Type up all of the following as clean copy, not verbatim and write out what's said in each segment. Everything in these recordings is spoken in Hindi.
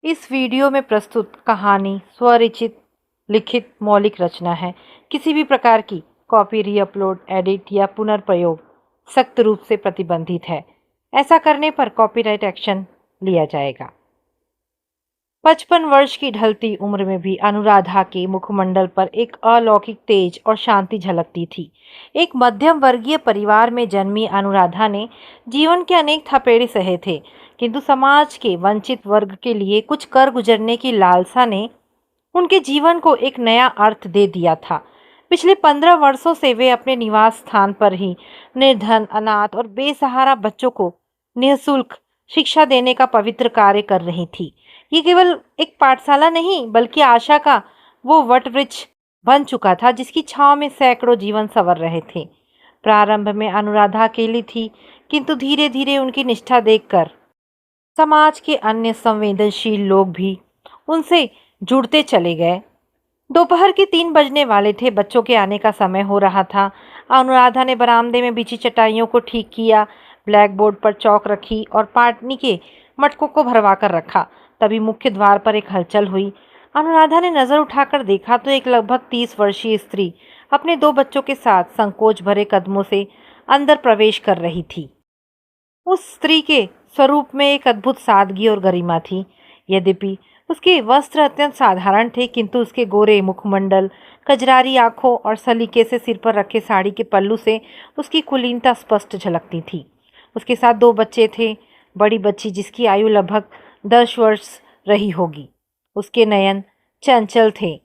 इस वीडियो में प्रस्तुत कहानी स्वरचित लिखित मौलिक रचना है। किसी भी प्रकार की कॉपी, रीअपलोड, एडिट या पुनर्प्रयोग सख्त रूप से प्रतिबंधित है। ऐसा करने पर कॉपीराइट एक्शन लिया जाएगा। 55 वर्ष की ढलती उम्र में भी अनुराधा के मुखमंडल पर एक अलौकिक तेज और शांति झलकती थी। एक मध्यम वर्गीय परिवार में जन्मी अनुराधा ने जीवन के अनेक थपेड़े सहे थे, किंतु समाज के वंचित वर्ग के लिए कुछ कर गुजरने की लालसा ने उनके जीवन को एक नया अर्थ दे दिया था। पिछले 15 वर्षों से वे अपने निवास स्थान पर ही निर्धन, अनाथ और बेसहारा बच्चों को निःशुल्क शिक्षा देने का पवित्र कार्य कर रही थी। ये केवल एक पाठशाला नहीं, बल्कि आशा का वो वटवृक्ष बन चुका था जिसकी छांव में सैकड़ों जीवन संवर रहे थे। प्रारंभ में अनुराधा अकेली थी, किंतु धीरे धीरे उनकी निष्ठा देखकर समाज के अन्य संवेदनशील लोग भी उनसे जुड़ते चले गए। दोपहर के 3 बजने वाले थे। बच्चों के आने का समय हो रहा था। अनुराधा ने बरामदे में बिछी चटाइयों को ठीक किया, ब्लैक बोर्ड पर चौक रखी और पाटनी के मटकों को भरवा कर रखा। तभी मुख्य द्वार पर एक हलचल हुई। अनुराधा ने नजर उठाकर देखा तो एक लगभग 30 वर्षीय स्त्री अपने 2 बच्चों के साथ संकोच भरे कदमों से अंदर प्रवेश कर रही थी। उस स्त्री के स्वरूप में एक अद्भुत सादगी और गरिमा थी। यद्यपि उसके वस्त्र अत्यंत साधारण थे, किंतु उसके गोरे मुखमंडल, कजरारी आंखों और सलीके से सिर पर रखे साड़ी के पल्लू से उसकी कुलीनता स्पष्ट झलकती थी। उसके साथ 2 बच्चे थे। बड़ी बच्ची, जिसकी आयु लगभग 10 वर्ष रही होगी, उसके नयन चंचल थे।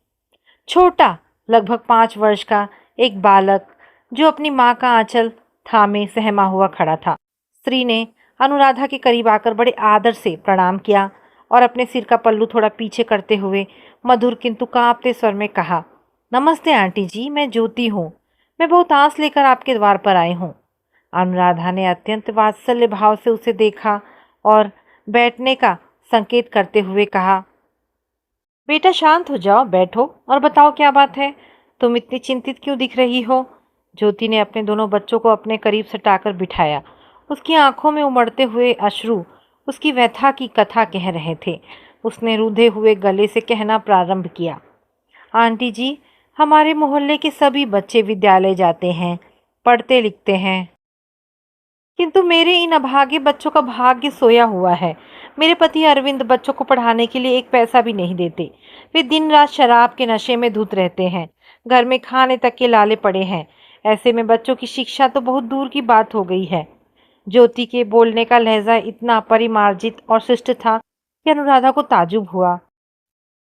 छोटा, लगभग 5 वर्ष का एक बालक, जो अपनी माँ का आंचल थामे सहमा हुआ खड़ा था। स्त्री ने अनुराधा के करीब आकर बड़े आदर से प्रणाम किया और अपने सिर का पल्लू थोड़ा पीछे करते हुए मधुर किंतु कांपते स्वर में कहा, नमस्ते आंटी जी, मैं ज्योति हूँ। मैं बहुत आस लेकर आपके द्वार पर आई हूँ। अनुराधा ने अत्यंत वात्सल्य भाव से उसे देखा और बैठने का संकेत करते हुए कहा, बेटा शांत हो जाओ, बैठो और बताओ क्या बात है। तुम इतनी चिंतित क्यों दिख रही हो? ज्योति ने अपने दोनों बच्चों को अपने करीब सटाकर बिठाया। उसकी आंखों में उमड़ते हुए अश्रु उसकी व्यथा की कथा कह रहे थे। उसने रूंधे हुए गले से कहना प्रारंभ किया, आंटी जी, हमारे मोहल्ले के सभी बच्चे विद्यालय जाते हैं, पढ़ते लिखते हैं, किंतु मेरे इन अभागे बच्चों का भाग्य सोया हुआ है। मेरे पति अरविंद बच्चों को पढ़ाने के लिए एक पैसा भी नहीं देते। वे दिन रात शराब के नशे में धुत रहते हैं। घर में खाने तक के लाले पड़े हैं। ऐसे में बच्चों की शिक्षा तो बहुत दूर की बात हो गई है। ज्योति के बोलने का लहजा इतना परिमार्जित और शिष्ट था कि अनुराधा को ताज्जुब हुआ।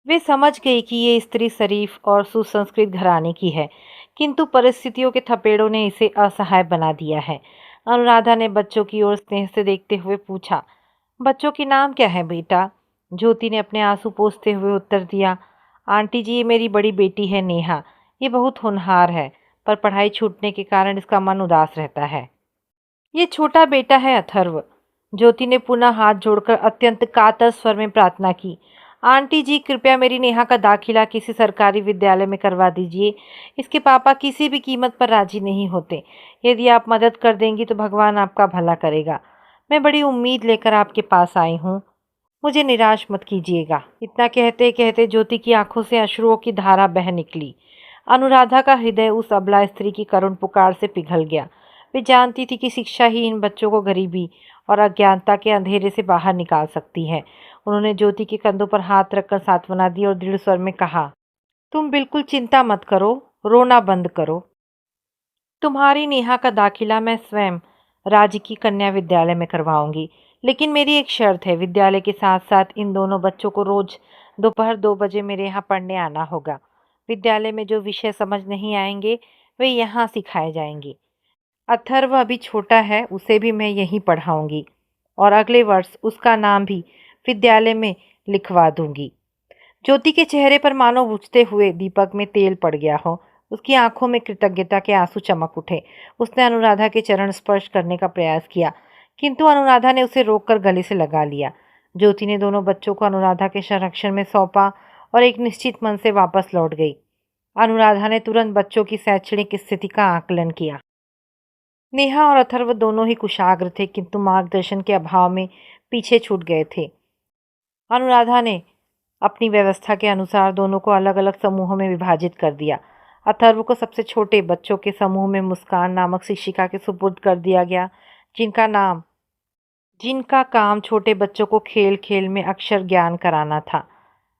वे समझ गई कि ये स्त्री शरीफ और सुसंस्कृत घराने की है, किंतु परिस्थितियों के थपेड़ों ने इसे असहाय बना दिया है। अनुराधा ने बच्चों की ओर स्नेह से देखते हुए पूछा, बच्चों के नाम क्या है बेटा? ज्योति ने अपने आंसू पोंछते हुए उत्तर दिया, आंटी जी, ये मेरी बड़ी बेटी है नेहा। ये बहुत होनहार है, पर पढ़ाई छूटने के कारण इसका मन उदास रहता है। ये छोटा बेटा है अथर्व। ज्योति ने पुनः हाथ जोड़कर अत्यंत कातर स्वर में प्रार्थना की, आंटी जी, कृपया मेरी नेहा का दाखिला किसी सरकारी विद्यालय में करवा दीजिए। इसके पापा किसी भी कीमत पर राजी नहीं होते। यदि आप मदद कर देंगी तो भगवान आपका भला करेगा। मैं बड़ी उम्मीद लेकर आपके पास आई हूँ, मुझे निराश मत कीजिएगा। इतना कहते कहते ज्योति की आंखों से अश्रुओं की धारा बह निकली। अनुराधा का हृदय उस अबला स्त्री की करुण पुकार से पिघल गया। वे जानती थी कि शिक्षा ही इन बच्चों को गरीबी और अज्ञानता के अंधेरे से बाहर निकाल सकती है। उन्होंने ज्योति के कंधों पर हाथ रखकर सांत्वना दी और दृढ़ स्वर में कहा, तुम बिल्कुल चिंता मत करो, रोना बंद करो। तुम्हारी नेहा का दाखिला मैं स्वयं राज्य की कन्या विद्यालय में करवाऊंगी, लेकिन मेरी एक शर्त है। विद्यालय के साथ साथ इन दोनों बच्चों को रोज दोपहर 2 बजे मेरे यहाँ पढ़ने आना होगा। विद्यालय में जो विषय समझ नहीं आएंगे वे यहाँ सिखाए जाएंगे। अथर्व अभी छोटा है, उसे भी मैं यहीं पढ़ाऊंगी और अगले वर्ष उसका नाम भी विद्यालय में लिखवा दूंगी। ज्योति के चेहरे पर मानो बुझते हुए दीपक में तेल पड़ गया हो। उसकी आंखों में कृतज्ञता के आंसू चमक उठे। उसने अनुराधा के चरण स्पर्श करने का प्रयास किया, किंतु अनुराधा ने उसे रोककर गले से लगा लिया। ज्योति ने दोनों बच्चों को अनुराधा के संरक्षण में सौंपा और एक निश्चित मन से वापस लौट गई। अनुराधा ने तुरंत बच्चों की शैक्षणिक स्थिति का आकलन किया। नेहा और अथर्व दोनों ही कुशाग्र थे, किंतु मार्गदर्शन के अभाव में पीछे छूट गए थे। अनुराधा ने अपनी व्यवस्था के अनुसार दोनों को अलग अलग समूहों में विभाजित कर दिया। अथर्व को सबसे छोटे बच्चों के समूह में मुस्कान नामक शिक्षिका के सुपुर्द कर दिया गया, जिनका काम छोटे बच्चों को खेल खेल में अक्षर ज्ञान कराना था।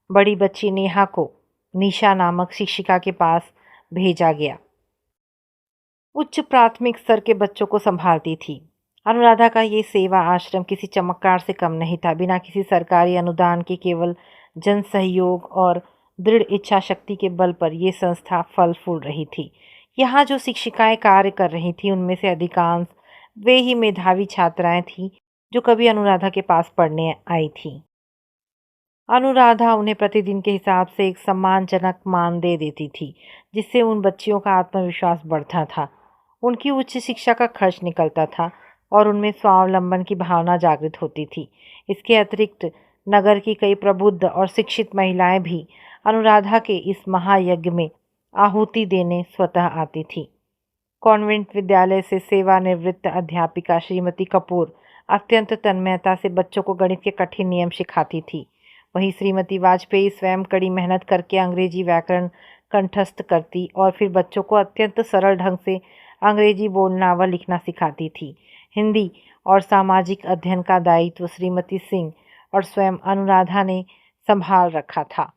बड़ी बच्ची नेहा को निशा नामक शिक्षिका के पास भेजा गया। उच्च प्राथमिक स्तर के बच्चों को संभालती थी। अनुराधा का ये सेवा आश्रम किसी चमत्कार से कम नहीं था। बिना किसी सरकारी अनुदान के केवल जन सहयोग और दृढ़ इच्छा शक्ति के बल पर यह संस्था फल फूल रही थी। यहाँ जो शिक्षिकाएं कार्य कर रही थी उनमें से अधिकांश वे ही मेधावी छात्राएं थीं जो कभी अनुराधा के पास पढ़ने आई थीं। अनुराधा उन्हें प्रतिदिन के हिसाब से एक सम्मानजनक मान दे देती थी, जिससे उन बच्चियों का आत्मविश्वास बढ़ता था, उनकी उच्च शिक्षा का खर्च निकलता था और उनमें स्वावलंबन की भावना जागृत होती थी। इसके अतिरिक्त नगर की कई प्रबुद्ध और शिक्षित महिलाएं भी अनुराधा के इस महायज्ञ में आहुति देने स्वतः आती थी। कॉन्वेंट विद्यालय से सेवानिवृत्त अध्यापिका श्रीमती कपूर अत्यंत तन्मयता से बच्चों को गणित के कठिन नियम सिखाती थी। वहीं श्रीमती वाजपेयी स्वयं कड़ी मेहनत करके अंग्रेजी व्याकरण कंठस्थ करती और फिर बच्चों को अत्यंत सरल ढंग से अंग्रेजी बोलना व लिखना सिखाती थी। हिंदी और सामाजिक अध्ययन का दायित्व श्रीमती सिंह और स्वयं अनुराधा ने संभाल रखा था।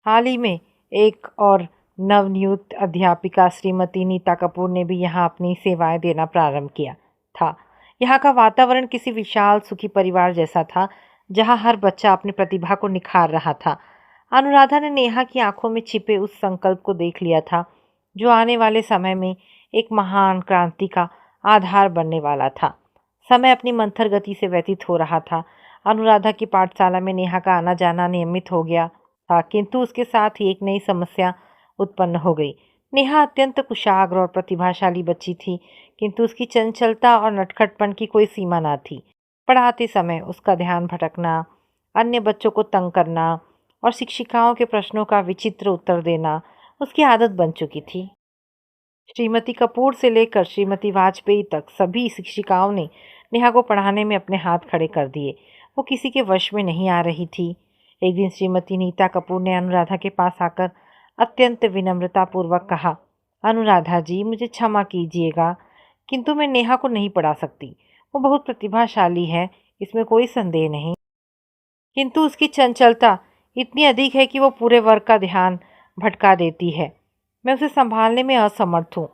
हाल ही में एक और नवनियुक्त अध्यापिका श्रीमती नीता कपूर ने भी यहाँ अपनी सेवाएं देना प्रारंभ किया था। यहाँ का वातावरण किसी विशाल सुखी परिवार जैसा था, जहाँ हर बच्चा अपनी प्रतिभा को निखार रहा था। अनुराधा ने नेहा की आंखों में छिपे उस संकल्प को देख लिया था जो आने वाले समय में एक महान क्रांति का आधार बनने वाला था। समय अपनी मंथर गति से व्यतीत हो रहा था। अनुराधा की पाठशाला में नेहा का आना जाना नियमित हो गया था, किंतु उसके साथ ही एक नई समस्या उत्पन्न हो गई। नेहा अत्यंत कुशाग्र और प्रतिभाशाली बच्ची थी, किंतु उसकी चंचलता और नटखटपन की कोई सीमा न थी। पढ़ाते समय उसका ध्यान भटकना, अन्य बच्चों को तंग करना और शिक्षिकाओं के प्रश्नों का विचित्र उत्तर देना उसकी आदत बन चुकी थी। श्रीमती कपूर से लेकर श्रीमती वाजपेयी तक सभी शिक्षिकाओं ने नेहा को पढ़ाने में अपने हाथ खड़े कर दिए। वो किसी के वश में नहीं आ रही थी। एक दिन श्रीमती नीता कपूर ने अनुराधा के पास आकर अत्यंत विनम्रतापूर्वक कहा, अनुराधा जी, मुझे क्षमा कीजिएगा, किंतु मैं नेहा को नहीं पढ़ा सकती। वो बहुत प्रतिभाशाली है, इसमें कोई संदेह नहीं, किंतु उसकी चंचलता इतनी अधिक है कि वो पूरे वर्ग का ध्यान भटका देती है। मैं उसे संभालने में असमर्थ हूँ।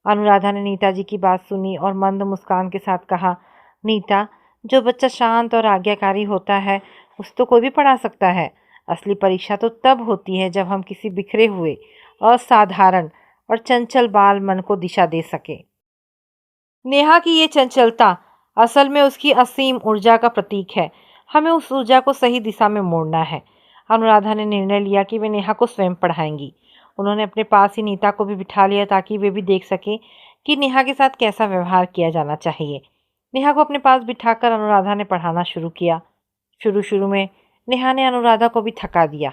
अनुराधा ने नीता जी की बात सुनी और मंद मुस्कान के साथ कहा, नीता, जो बच्चा शांत और आज्ञाकारी होता है उसे तो कोई भी पढ़ा सकता है। असली परीक्षा तो तब होती है जब हम किसी बिखरे हुए, असाधारण और चंचल बाल मन को दिशा दे सके। नेहा की ये चंचलता असल में उसकी असीम ऊर्जा का प्रतीक है। हमें उस ऊर्जा को सही दिशा में मोड़ना है। अनुराधा ने निर्णय लिया कि वे नेहा को स्वयं पढ़ाएंगी। उन्होंने अपने पास ही नीता को भी बिठा लिया ताकि वे भी देख सकें कि नेहा के साथ कैसा व्यवहार किया जाना चाहिए। नेहा को अपने पास बिठाकर अनुराधा ने पढ़ाना शुरू किया। शुरू में नेहा ने अनुराधा को भी थका दिया।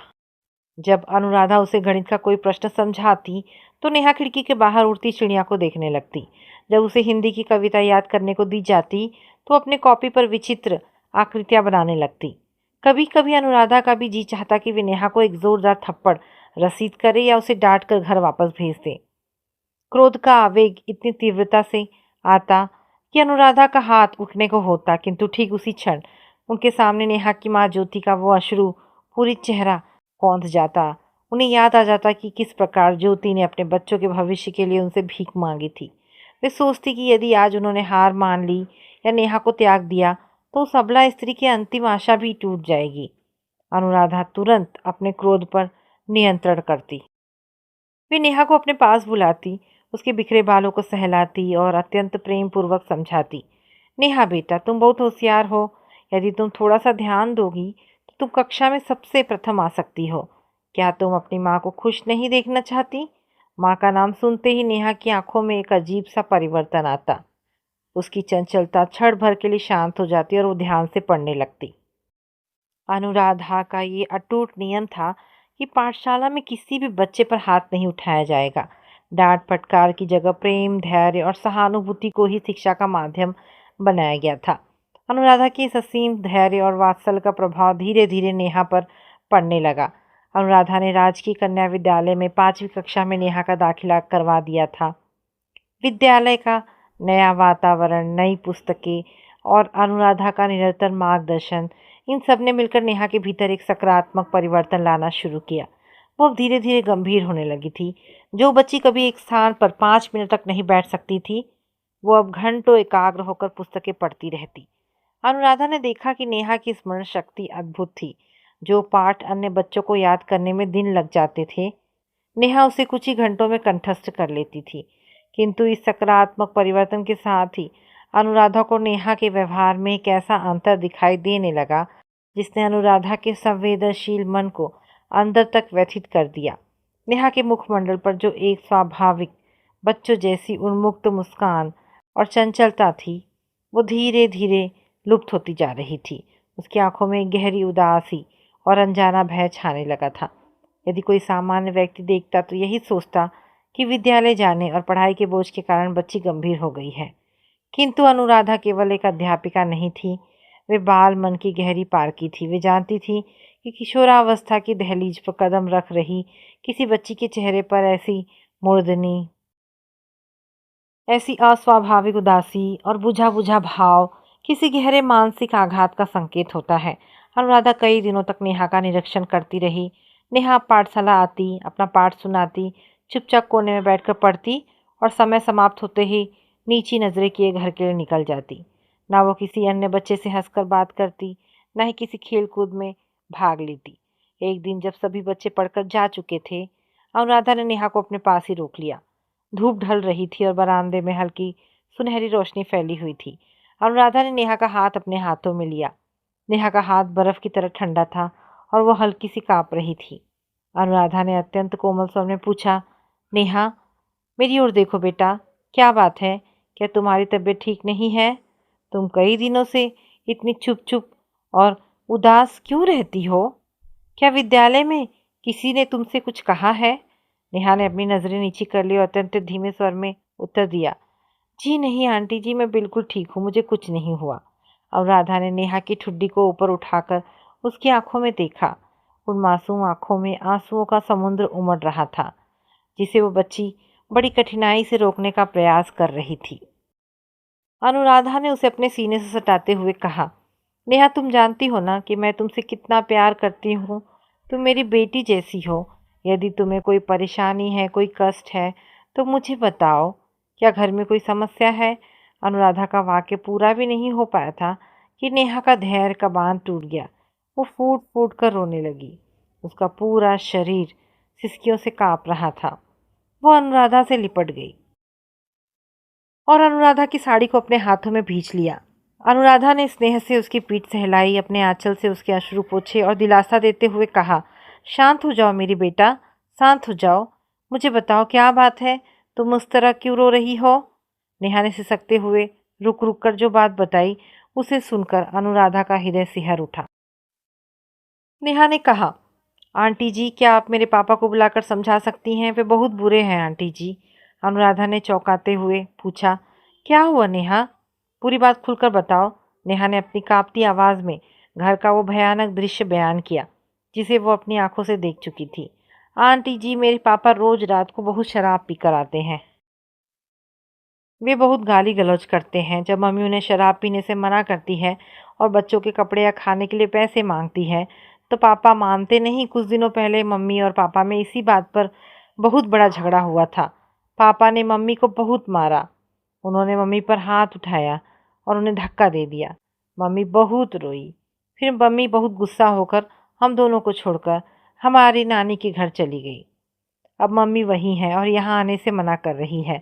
जब अनुराधा उसे गणित का कोई प्रश्न समझाती तो नेहा खिड़की के बाहर उड़ती चिड़िया को देखने लगती। जब उसे हिंदी की कविता याद करने को दी जाती तो अपने कॉपी पर विचित्र आकृतियां बनाने लगती। कभी कभी अनुराधा का भी जी चाहता कि वे नेहा को एक जोरदार थप्पड़ रसीद करे या उसे डांट कर घर वापस भेज दे। क्रोध का आवेग इतनी तीव्रता से आता कि अनुराधा का हाथ उठने को होता, किंतु ठीक उसी क्षण उनके सामने नेहा की माँ ज्योति का वो अश्रु पूरी चेहरा कौंध जाता। उन्हें याद आ जाता कि किस प्रकार ज्योति ने अपने बच्चों के भविष्य के लिए उनसे भीख मांगी थी। वे सोचती कि यदि आज उन्होंने हार मान ली या नेहा को त्याग दिया तो उस अबला स्त्री की अंतिम आशा भी टूट जाएगी। अनुराधा तुरंत अपने क्रोध पर नियंत्रण करती। वे नेहा को अपने पास बुलाती, उसके बिखरे बालों को सहलाती और अत्यंत प्रेम पूर्वक समझाती। नेहा बेटा, तुम बहुत होशियार हो। यदि तुम थोड़ा सा ध्यान दोगी तो तुम कक्षा में सबसे प्रथम आ सकती हो। क्या तुम अपनी माँ को खुश नहीं देखना चाहती? माँ का नाम सुनते ही नेहा की आंखों में एक अजीब सा परिवर्तन आता। उसकी चंचलता क्षण भर के लिए शांत हो जाती और वो ध्यान से पढ़ने लगती। अनुराधा का ये अटूट नियम था कि पाठशाला में किसी भी बच्चे पर हाथ नहीं उठाया जाएगा। डांट फटकार की जगह प्रेम, धैर्य और सहानुभूति को ही शिक्षा का माध्यम बनाया गया था। अनुराधा के इस असीम धैर्य और वात्सल्य का प्रभाव धीरे धीरे नेहा पर पड़ने लगा। अनुराधा ने राजकीय कन्या विद्यालय में 5वीं कक्षा में नेहा का दाखिला करवा दिया था। विद्यालय का नया वातावरण, नई पुस्तकें और अनुराधा का निरंतर मार्गदर्शन, इन सब ने मिलकर नेहा के भीतर एक सकारात्मक परिवर्तन लाना शुरू किया। वो अब धीरे धीरे गंभीर होने लगी थी। जो बच्ची कभी एक स्थान पर 5 मिनट तक नहीं बैठ सकती थी, वो अब घंटों एकाग्र होकर पुस्तकें पढ़ती रहती। अनुराधा ने देखा कि नेहा की स्मरण शक्ति अद्भुत थी। जो पाठ अन्य बच्चों को याद करने में दिन लग जाते थे, नेहा उसे कुछ ही घंटों में कंठस्थ कर लेती थी। किंतु इस सकारात्मक परिवर्तन के साथ ही अनुराधा को नेहा के व्यवहार में एक ऐसा अंतर दिखाई देने लगा जिसने अनुराधा के संवेदनशील मन को अंदर तक व्यथित कर दिया। नेहा के मुखमंडल पर जो एक स्वाभाविक बच्चों जैसी उन्मुक्त मुस्कान और चंचलता थी, वो धीरे धीरे लुप्त होती जा रही थी। उसकी आंखों में गहरी उदासी और अनजाना भय छाने लगा था। यदि कोई सामान्य व्यक्ति देखता तो यही सोचता कि विद्यालय जाने और पढ़ाई के बोझ के कारण बच्ची गंभीर हो गई है। किंतु अनुराधा केवल एक अध्यापिका नहीं थी, वे बाल मन की गहरी पारखी थी। वे जानती थी कि किशोरावस्था की दहलीज पर कदम रख रही किसी बच्ची के चेहरे पर ऐसी मुर्दनी, ऐसी अस्वाभाविक उदासी और बुझा बुझा भाव किसी गहरे मानसिक आघात का संकेत होता है। अनुराधा कई दिनों तक नेहा का निरीक्षण करती रही। नेहा पाठशाला आती, अपना पाठ सुनाती, चुपचाप कोने में बैठकर पढ़ती और समय समाप्त होते ही नीची नजरें किए घर के लिए निकल जाती। ना वो किसी अन्य बच्चे से हंसकर बात करती, ना ही किसी खेल कूद में भाग लेती। एक दिन जब सभी बच्चे पढ़कर जा चुके थे, अनुराधा ने नेहा को अपने पास ही रोक लिया। धूप ढल रही थी और बरामदे में हल्की सुनहरी रोशनी फैली हुई थी। अनुराधा ने नेहा का हाथ अपने हाथों में लिया। नेहा का हाथ बर्फ की तरह ठंडा था और वो हल्की सी कांप रही थी। अनुराधा ने अत्यंत कोमल स्वर में पूछा, नेहा, मेरी ओर देखो बेटा, क्या बात है? क्या तुम्हारी तबीयत ठीक नहीं है? तुम कई दिनों से इतनी चुप चुप और उदास क्यों रहती हो? क्या विद्यालय में किसी ने तुमसे कुछ कहा है? नेहा ने अपनी नजरें नीची कर ली और अत्यंत धीमे स्वर में उत्तर दिया, जी नहीं आंटी जी, मैं बिल्कुल ठीक हूँ, मुझे कुछ नहीं हुआ। अनुराधा ने नेहा की ठुड्डी को ऊपर उठाकर उसकी आंखों में देखा। उन मासूम आंखों में आंसुओं का समुद्र उमड़ रहा था, जिसे वो बच्ची बड़ी कठिनाई से रोकने का प्रयास कर रही थी। अनुराधा ने उसे अपने सीने से सटाते हुए कहा, नेहा, तुम जानती हो ना कि मैं तुमसे कितना प्यार करती हूँ। तुम मेरी बेटी जैसी हो। यदि तुम्हें कोई परेशानी है, कोई कष्ट है, तो मुझे बताओ। क्या घर में कोई समस्या है? अनुराधा का वाक्य पूरा भी नहीं हो पाया था कि नेहा का धैर्य का बांध टूट गया। वो फूट फूट कर रोने लगी। उसका पूरा शरीर सिसकियों से कांप रहा था। वो अनुराधा से लिपट गई और अनुराधा की साड़ी को अपने हाथों में भींच लिया। अनुराधा ने स्नेह से उसकी पीठ सहलाई, अपने आंचल से उसके अश्रु पोंछे और दिलासा देते हुए कहा, शांत हो जाओ मेरी बेटा, शांत हो जाओ। मुझे बताओ क्या बात है, तुम उस तरह क्यों रो रही हो? नेहा ने सिसकते हुए रुक रुक कर जो बात बताई, उसे सुनकर अनुराधा का हृदय सिहर उठा। नेहा ने कहा, आंटी जी, क्या आप मेरे पापा को बुलाकर समझा सकती हैं? वे बहुत बुरे हैं आंटी जी। अनुराधा ने चौंकाते हुए पूछा, क्या हुआ नेहा? पूरी बात खुलकर बताओ। नेहा ने अपनी कांपती आवाज़ में घर का वो भयानक दृश्य बयान किया जिसे वो अपनी आंखों से देख चुकी थी। आंटी जी, मेरे पापा रोज रात को बहुत शराब पीकर आते हैं। वे बहुत गाली गलौज करते हैं। जब मम्मी उन्हें शराब पीने से मना करती है और बच्चों के कपड़े या खाने के लिए पैसे मांगती है, तो पापा मानते नहीं। कुछ दिनों पहले मम्मी और पापा में इसी बात पर बहुत बड़ा झगड़ा हुआ था। पापा ने मम्मी को बहुत मारा। उन्होंने मम्मी पर हाथ उठाया और उन्हें धक्का दे दिया। मम्मी बहुत रोई। फिर मम्मी बहुत गुस्सा होकर हम दोनों को छोड़कर हमारी नानी के घर चली गई। अब मम्मी वहीं है और यहाँ आने से मना कर रही है।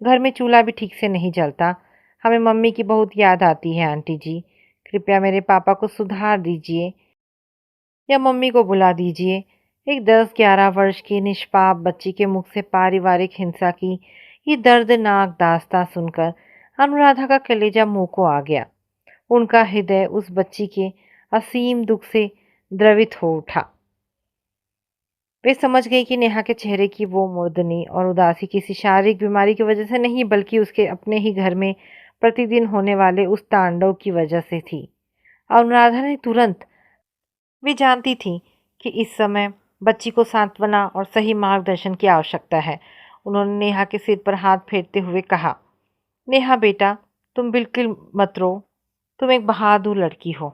घर में चूल्हा भी ठीक से नहीं जलता। हमें मम्मी की बहुत याद आती है आंटी जी। कृपया मेरे पापा को सुधार दीजिए या मम्मी को बुला दीजिए। एक 10-11 वर्ष की निष्पाप बच्ची के मुख से पारिवारिक हिंसा की ये दर्दनाक दास्तां सुनकर अनुराधा का कलेजा मुंह को आ गया। उनका हृदय उस बच्ची के असीम दुख से द्रवित हो उठा। वे समझ गई कि नेहा के चेहरे की वो मुर्दनी और उदासी किसी शारीरिक बीमारी की वजह से नहीं, बल्कि उसके अपने ही घर में प्रतिदिन होने वाले उस तांडव की वजह से थी। अनुराधा ने तुरंत वे जानती थी कि इस समय बच्ची को सांत्वना और सही मार्गदर्शन की आवश्यकता है। उन्होंने नेहा के सिर पर हाथ फेरते हुए कहा, नेहा बेटा, तुम बिल्कुल मत रो। तुम एक बहादुर लड़की हो।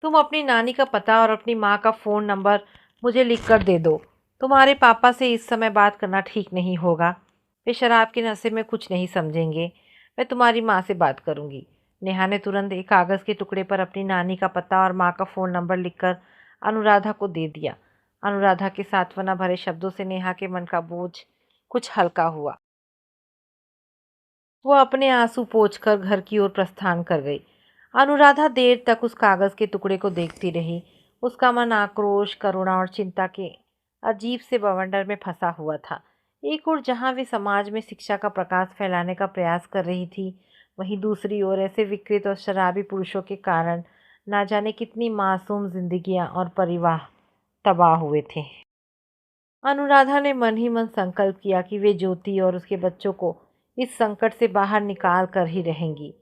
तुम अपनी नानी का पता और अपनी माँ का फ़ोन नंबर मुझे लिख कर दे दो। तुम्हारे पापा से इस समय बात करना ठीक नहीं होगा। वे शराब के नशे में कुछ नहीं समझेंगे। मैं तुम्हारी माँ से बात करूँगी। नेहा ने तुरंत एक कागज़ के टुकड़े पर अपनी नानी का पता और माँ का फ़ोन नंबर लिखकर अनुराधा को दे दिया। अनुराधा के सांत्वना भरे शब्दों से नेहा के मन का बोझ कुछ हल्का हुआ। वो अपने आंसू पोंछकर घर की ओर प्रस्थान कर गई। अनुराधा देर तक उस कागज़ के टुकड़े को देखती रही। उसका मन आक्रोश, करुणा और चिंता के अजीब से बवंडर में फंसा हुआ था। एक ओर जहाँ वे समाज में शिक्षा का प्रकाश फैलाने का प्रयास कर रही थी, वहीं दूसरी ओर ऐसे विकृत और शराबी पुरुषों के कारण ना जाने कितनी मासूम जिंदगियां और परिवार तबाह हुए थे। अनुराधा ने मन ही मन संकल्प किया कि वे ज्योति और उसके बच्चों को इस संकट से बाहर निकाल कर ही रहेंगी।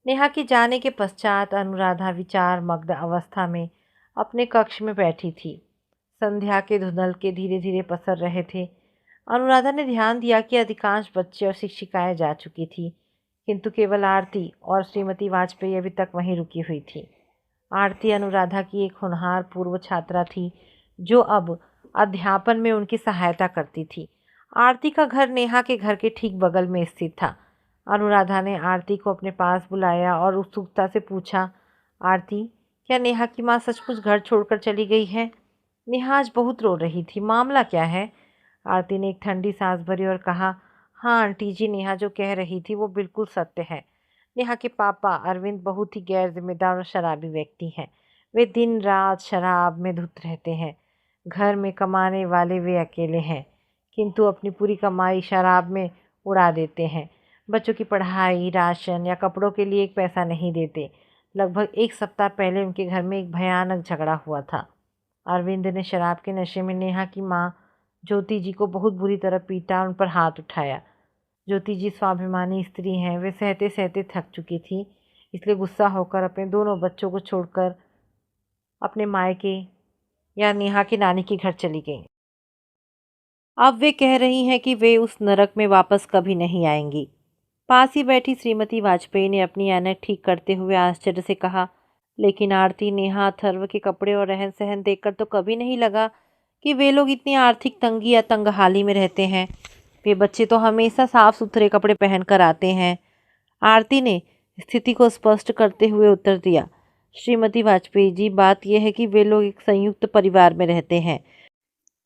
नेहा के जाने के पश्चात अनुराधा विचार मग्न अवस्था में अपने कक्ष में बैठी थी। संध्या के धुंधलके धीरे धीरे पसर रहे थे। अनुराधा ने ध्यान दिया कि अधिकांश बच्चे और शिक्षिकाएं जा चुकी थी, किंतु केवल आरती और श्रीमती वाजपेयी अभी तक वहीं रुकी हुई थी। आरती अनुराधा की एक होनहार पूर्व छात्रा थी, जो अब अध्यापन में उनकी सहायता करती थी। आरती का घर नेहा के घर के ठीक बगल में स्थित था। अनुराधा ने आरती को अपने पास बुलाया और उत्सुकता से पूछा, आरती, क्या नेहा की माँ सचमुच घर छोड़कर चली गई है? नेहा आज बहुत रो रही थी, मामला क्या है? आरती ने एक ठंडी सांस भरी और कहा, हाँ आंटी जी, नेहा जो कह रही थी वो बिल्कुल सत्य है। नेहा के पापा अरविंद बहुत ही गैर जिम्मेदार और शराबी व्यक्ति हैं। वे दिन रात शराब में धुत रहते हैं। घर में कमाने वाले वे अकेले हैं, किंतु अपनी पूरी कमाई शराब में उड़ा देते हैं। बच्चों की पढ़ाई, राशन या कपड़ों के लिए एक पैसा नहीं देते। लगभग एक सप्ताह पहले उनके घर में एक भयानक झगड़ा हुआ था। अरविंद ने शराब के नशे में नेहा की माँ ज्योति जी को बहुत बुरी तरह पीटा और उन पर हाथ उठाया। ज्योति जी स्वाभिमानी स्त्री हैं। वे सहते सहते थक चुकी थी, इसलिए गुस्सा होकर अपने दोनों बच्चों को छोड़कर अपने मायके या नेहा की नानी के घर चली गई। अब वे कह रही हैं कि वे उस नरक में वापस कभी नहीं आएंगी। पास ही बैठी श्रीमती वाजपेयी ने अपनी ऐनक ठीक करते हुए आश्चर्य से कहा, लेकिन आरती, नेहा, अथर्व के कपड़े और रहन सहन देखकर तो कभी नहीं लगा कि वे लोग इतनी आर्थिक तंगी या तंगहाली में रहते हैं। वे बच्चे तो हमेशा साफ सुथरे कपड़े पहन कर आते हैं। आरती ने स्थिति को स्पष्ट करते हुए उत्तर दिया, श्रीमती वाजपेयी जी, बात यह है कि वे लोग एक संयुक्त परिवार में रहते हैं।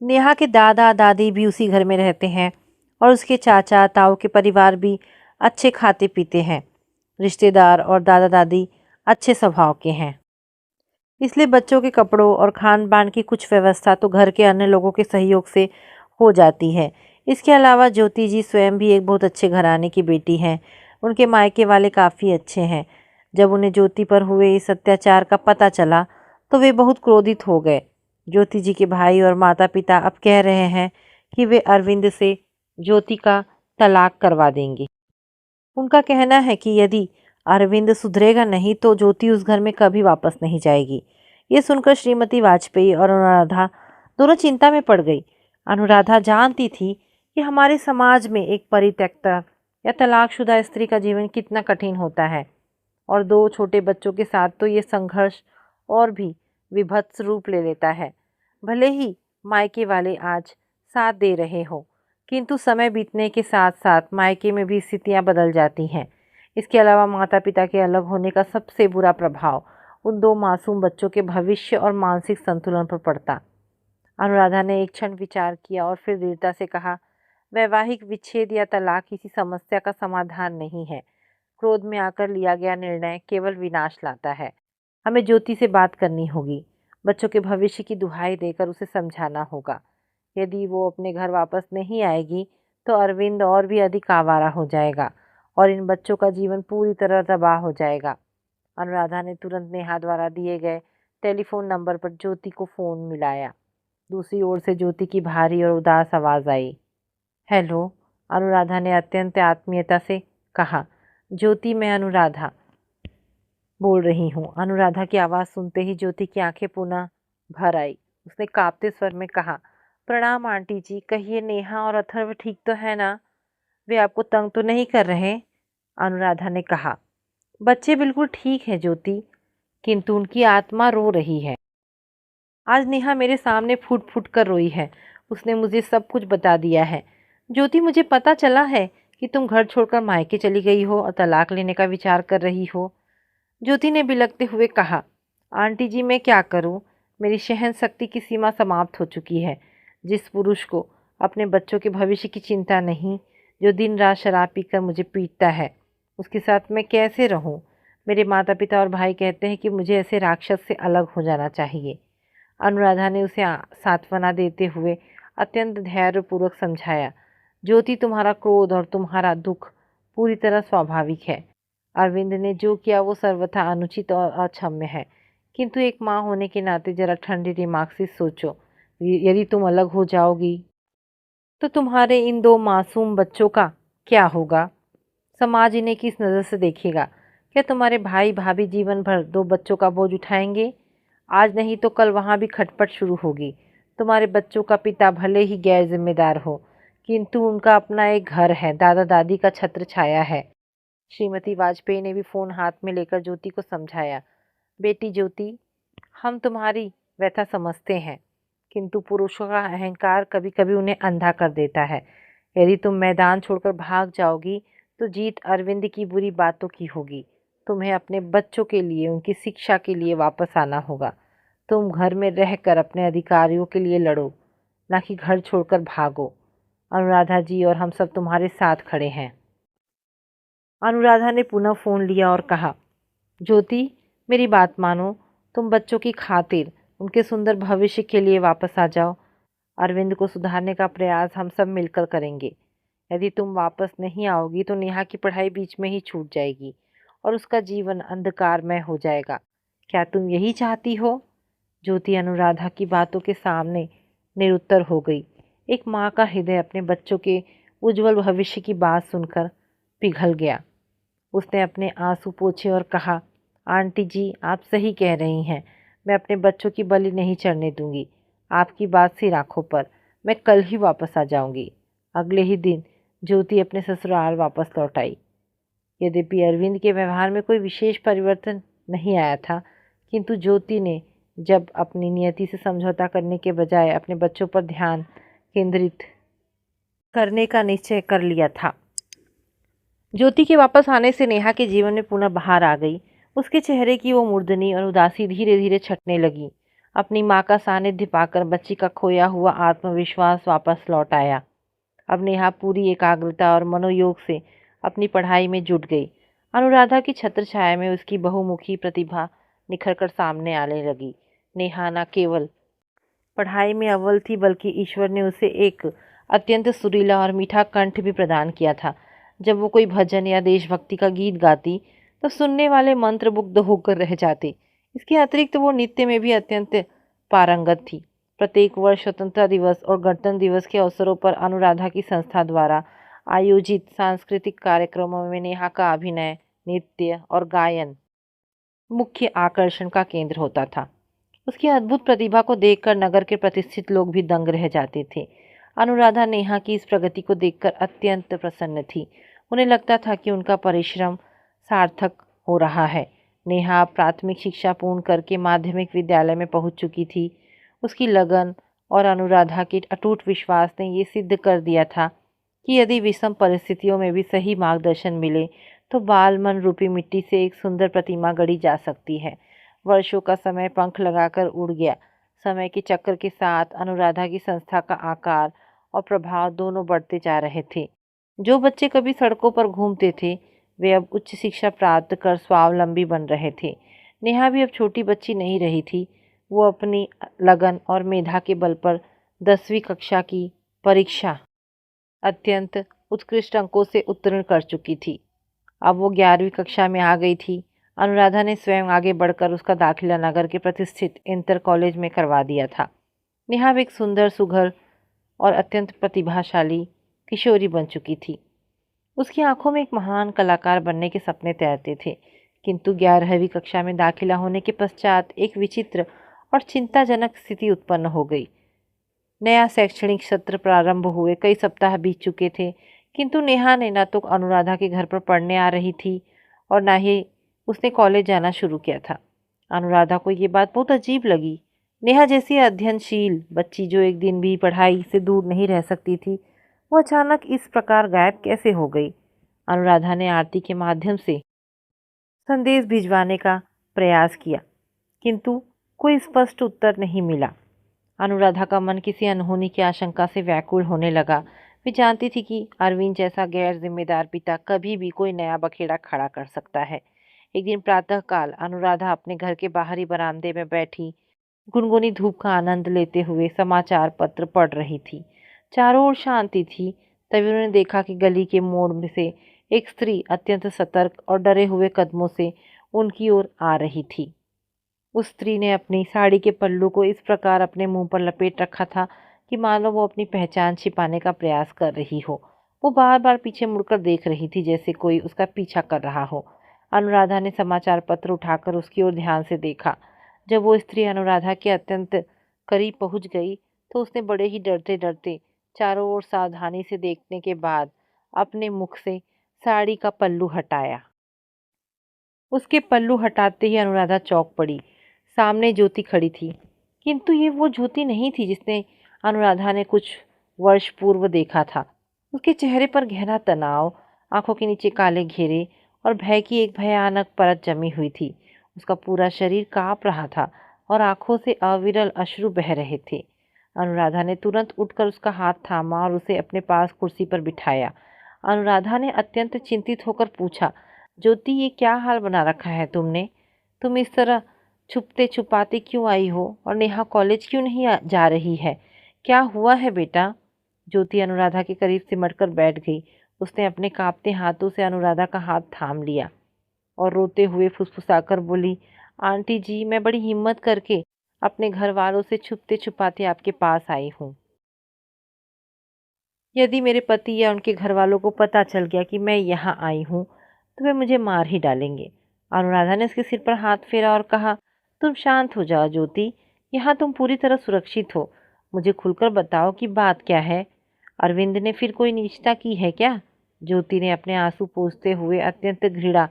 नेहा के दादा दादी भी उसी घर में रहते हैं और उसके चाचा ताऊ के परिवार भी अच्छे खाते पीते हैं। रिश्तेदार और दादा दादी अच्छे स्वभाव के हैं, इसलिए बच्चों के कपड़ों और खान पान की कुछ व्यवस्था तो घर के अन्य लोगों के सहयोग से हो जाती है। इसके अलावा ज्योति जी स्वयं भी एक बहुत अच्छे घराने की बेटी हैं। उनके मायके वाले काफ़ी अच्छे हैं। जब उन्हें ज्योति पर हुए इस अत्याचार का पता चला तो वे बहुत क्रोधित हो गए। ज्योति जी के भाई और माता पिता अब कह रहे हैं कि वे अरविंद से ज्योति का तलाक करवा देंगे। उनका कहना है कि यदि अरविंद सुधरेगा नहीं तो ज्योति उस घर में कभी वापस नहीं जाएगी। ये सुनकर श्रीमती वाजपेयी और अनुराधा दोनों चिंता में पड़ गई। अनुराधा जानती थी कि हमारे समाज में एक परित्यक्ता या तलाकशुदा स्त्री का जीवन कितना कठिन होता है, और दो छोटे बच्चों के साथ तो ये संघर्ष और भी विभत्स रूप ले लेता है। भले ही मायके वाले आज साथ दे रहे हो, किंतु समय बीतने के साथ साथ मायके में भी स्थितियां बदल जाती हैं। इसके अलावा माता पिता के अलग होने का सबसे बुरा प्रभाव उन दो मासूम बच्चों के भविष्य और मानसिक संतुलन पर पड़ता। अनुराधा ने एक क्षण विचार किया और फिर दृढ़ता से कहा, वैवाहिक विच्छेद या तलाक किसी समस्या का समाधान नहीं है। क्रोध में आकर लिया गया निर्णय केवल विनाश लाता है। हमें ज्योति से बात करनी होगी। बच्चों के भविष्य की दुहाई देकर उसे समझाना होगा। यदि वो अपने घर वापस नहीं आएगी तो अरविंद और भी अधिक आवारा हो जाएगा और इन बच्चों का जीवन पूरी तरह तबाह हो जाएगा। अनुराधा ने तुरंत नेहा द्वारा दिए गए टेलीफोन नंबर पर ज्योति को फ़ोन मिलाया। दूसरी ओर से ज्योति की भारी और उदास आवाज़ आई। हेलो, अनुराधा ने अत्यंत आत्मीयता से कहा, ज्योति मैं अनुराधा बोल रही हूँ। अनुराधा की आवाज़ सुनते ही ज्योति की आंखें पुनः भर आई। उसने कांपते स्वर में कहा, प्रणाम आंटी जी, कहिए नेहा और अथर्व ठीक तो है ना? वे आपको तंग तो नहीं कर रहे? अनुराधा ने कहा, बच्चे बिल्कुल ठीक है ज्योति, किंतु उनकी आत्मा रो रही है। आज नेहा मेरे सामने फूट फूट कर रोई है। उसने मुझे सब कुछ बता दिया है। ज्योति, मुझे पता चला है कि तुम घर छोड़कर मायके चली गई हो और तलाक लेने का विचार कर रही हो। ज्योति ने बिलखते हुए कहा, आंटी जी मैं क्या करूं? मेरी सहन शक्ति की सीमा समाप्त हो चुकी है। जिस पुरुष को अपने बच्चों के भविष्य की चिंता नहीं, जो दिन रात शराब पीकर मुझे पीटता है, उसके साथ मैं कैसे रहूं? मेरे माता पिता और भाई कहते हैं कि मुझे ऐसे राक्षस से अलग हो जाना चाहिए। अनुराधा ने उसे सांत्वना देते हुए अत्यंत धैर्यपूर्वक समझाया, ज्योति तुम्हारा क्रोध और तुम्हारा दुख पूरी तरह स्वाभाविक है। अरविंद ने जो किया वो सर्वथा अनुचित और अक्षम्य है, किंतु एक माँ होने के नाते जरा ठंडे दिमाग से सोचो, यदि तुम अलग हो जाओगी तो तुम्हारे इन दो मासूम बच्चों का क्या होगा? समाज इन्हें किस नज़र से देखेगा? क्या तुम्हारे भाई भाभी जीवन भर दो बच्चों का बोझ उठाएंगे? आज नहीं तो कल वहाँ भी खटपट शुरू होगी। तुम्हारे बच्चों का पिता भले ही गैर जिम्मेदार हो, किंतु उनका अपना एक घर है, दादा दादी का छत्र छाया है। श्रीमती वाजपेयी ने भी फोन हाथ में लेकर ज्योति को समझाया, बेटी ज्योति, हम तुम्हारी व्यथा समझते हैं, किंतु पुरुषों का अहंकार कभी कभी उन्हें अंधा कर देता है। यदि तुम मैदान छोड़कर भाग जाओगी तो जीत अरविंद की बुरी बातों की होगी। तुम्हें अपने बच्चों के लिए, उनकी शिक्षा के लिए वापस आना होगा। तुम घर में रहकर अपने अधिकारियों के लिए लड़ो, ना कि घर छोड़कर भागो। अनुराधा जी और हम सब तुम्हारे साथ खड़े हैं। अनुराधा ने पुनः फ़ोन लिया और कहा, ज्योति मेरी बात मानो, तुम बच्चों की खातिर, उनके सुंदर भविष्य के लिए वापस आ जाओ। अरविंद को सुधारने का प्रयास हम सब मिलकर करेंगे। यदि तुम वापस नहीं आओगी तो नेहा की पढ़ाई बीच में ही छूट जाएगी और उसका जीवन अंधकारमय हो जाएगा। क्या तुम यही चाहती हो? ज्योति अनुराधा की बातों के सामने निरुत्तर हो गई। एक माँ का हृदय अपने बच्चों के उज्जवल भविष्य की बात सुनकर पिघल गया। उसने अपने आंसू पोंछे और कहा, आंटी जी आप सही कह रही हैं, मैं अपने बच्चों की बलि नहीं चढ़ने दूंगी। आपकी बात सिर आंखों पर, मैं कल ही वापस आ जाऊंगी। अगले ही दिन ज्योति अपने ससुराल वापस लौट आई। यद्यपि अरविंद के व्यवहार में कोई विशेष परिवर्तन नहीं आया था, किंतु ज्योति ने जब अपनी नियति से समझौता करने के बजाय अपने बच्चों पर ध्यान केंद्रित करने का निश्चय कर लिया था। ज्योति के वापस आने से नेहा के जीवन में पुनः बहार आ गई। उसके चेहरे की वो मुर्दनी और उदासी धीरे धीरे छटने लगी। अपनी माँ का सानिध्य पाकर बच्ची का खोया हुआ आत्मविश्वास वापस लौट आया। अब नेहा पूरी एकाग्रता और मनोयोग से अपनी पढ़ाई में जुट गई। अनुराधा की छत्र छाया में उसकी बहुमुखी प्रतिभा निखर कर सामने आने लगी। नेहा न केवल पढ़ाई में अव्वल थी, बल्कि ईश्वर ने उसे एक अत्यंत सुरीला और मीठा कंठ भी प्रदान किया था। जब वो कोई भजन या देशभक्ति का गीत गाती तो सुनने वाले मंत्रमुग्ध होकर रह जाते। इसके अतिरिक्त वो नृत्य में भी अत्यंत पारंगत थी। प्रत्येक वर्ष स्वतंत्रता दिवस और गणतंत्र दिवस के अवसरों पर अनुराधा की संस्था द्वारा आयोजित सांस्कृतिक कार्यक्रमों में नेहा का अभिनय, नृत्य और गायन मुख्य आकर्षण का केंद्र होता था। उसकी अद्भुत प्रतिभा को देखकर नगर के प्रतिष्ठित लोग भी दंग रह जाते थे। अनुराधा नेहा की इस प्रगति को देखकर अत्यंत प्रसन्न थी। उन्हें लगता था कि उनका परिश्रम सार्थक हो रहा है। नेहा प्राथमिक शिक्षा पूर्ण करके माध्यमिक विद्यालय में पहुंच चुकी थी। उसकी लगन और अनुराधा के अटूट विश्वास ने ये सिद्ध कर दिया था कि यदि विषम परिस्थितियों में भी सही मार्गदर्शन मिले तो बाल मन रूपी मिट्टी से एक सुंदर प्रतिमा गढ़ी जा सकती है। वर्षों का समय पंख लगाकर उड़ गया। समय के चक्कर के साथ अनुराधा की संस्था का आकार और प्रभाव दोनों बढ़ते जा रहे थे। जो बच्चे कभी सड़कों पर घूमते थे, वे अब उच्च शिक्षा प्राप्त कर स्वावलंबी बन रहे थे। नेहा भी अब छोटी बच्ची नहीं रही थी। वो अपनी लगन और मेधा के बल पर 10वीं कक्षा की परीक्षा अत्यंत उत्कृष्ट अंकों से उत्तीर्ण कर चुकी थी। अब वो 11वीं कक्षा में आ गई थी। अनुराधा ने स्वयं आगे बढ़कर उसका दाखिला नगर के प्रतिष्ठित इंटर कॉलेज में करवा दिया था। नेहा एक सुंदर, सुघर और अत्यंत प्रतिभाशाली किशोरी बन चुकी थी। उसकी आंखों में एक महान कलाकार बनने के सपने तैरते थे, किंतु 11वीं कक्षा में दाखिला होने के पश्चात एक विचित्र और चिंताजनक स्थिति उत्पन्न हो गई। नया शैक्षणिक सत्र प्रारंभ हुए कई सप्ताह बीत चुके थे, किंतु नेहा ने न तो अनुराधा के घर पर पढ़ने आ रही थी और न ही उसने कॉलेज जाना शुरू किया था। अनुराधा को ये बात बहुत अजीब लगी। नेहा जैसी अध्ययनशील बच्ची जो एक दिन भी पढ़ाई से दूर नहीं रह सकती थी, वो अचानक इस प्रकार गायब कैसे हो गई। अनुराधा ने आरती के माध्यम से संदेश भिजवाने का प्रयास किया, किंतु कोई स्पष्ट उत्तर नहीं मिला। अनुराधा का मन किसी अनहोनी की आशंका से व्याकुल होने लगा। वे जानती थी कि अरविंद जैसा गैर जिम्मेदार पिता कभी भी कोई नया बखेड़ा खड़ा कर सकता है। एक दिन प्रातःकाल अनुराधा अपने घर के बाहरी बरामदे में बैठी गुनगुनी धूप का आनंद लेते हुए समाचार पत्र पढ़ रही थी। चारों ओर शांति थी। तभी उन्होंने देखा कि गली के मोड़ में से एक स्त्री अत्यंत सतर्क और डरे हुए कदमों से उनकी ओर आ रही थी। उस स्त्री ने अपनी साड़ी के पल्लू को इस प्रकार अपने मुंह पर लपेट रखा था कि मानो वो अपनी पहचान छिपाने का प्रयास कर रही हो। वो बार बार पीछे मुड़कर देख रही थी, जैसे कोई उसका पीछा कर रहा हो। अनुराधा ने समाचार पत्र उठाकर उसकी ओर ध्यान से देखा। जब वो स्त्री अनुराधा के अत्यंत करीब पहुंच गई तो उसने बड़े ही डरते डरते चारों ओर सावधानी से देखने के बाद अपने मुख से साड़ी का पल्लू हटाया। उसके पल्लू हटाते ही अनुराधा चौंक पड़ी। सामने ज्योति खड़ी थी, किंतु ये वो ज्योति नहीं थी जिसने अनुराधा ने कुछ वर्ष पूर्व देखा था। उसके चेहरे पर गहरा तनाव, आंखों के नीचे काले घेरे और भय की एक भयानक परत जमी हुई थी। उसका पूरा शरीर कांप रहा था और आंखों से अविरल अश्रु बह रहे थे। अनुराधा ने तुरंत उठकर उसका हाथ थामा और उसे अपने पास कुर्सी पर बिठाया। अनुराधा ने अत्यंत चिंतित होकर पूछा, ज्योति, ये क्या हाल बना रखा है तुमने? तुम इस तरह छुपते छुपाते क्यों आई हो और नेहा कॉलेज क्यों नहीं जा रही है? क्या हुआ है बेटा? ज्योति अनुराधा के करीब सिमट कर बैठ गई। उसने अपने कांपते हाथों से अनुराधा का हाथ थाम लिया और रोते हुए फुसफुसाकर बोली, आंटी जी, मैं बड़ी हिम्मत करके अपने घर वालों से छुपते छुपाते आपके पास आई हूँ। यदि मेरे पति या उनके घर वालों को पता चल गया कि मैं यहाँ आई हूँ तो वे मुझे मार ही डालेंगे। अनुराधा ने उसके सिर पर हाथ फेरा और कहा, तुम शांत हो जाओ ज्योति, यहाँ तुम पूरी तरह सुरक्षित हो। मुझे खुलकर बताओ कि बात क्या है। अरविंद ने फिर कोई नीचता की है क्या? ज्योति ने अपने आंसू पोंछते हुए अत्यंत घृणा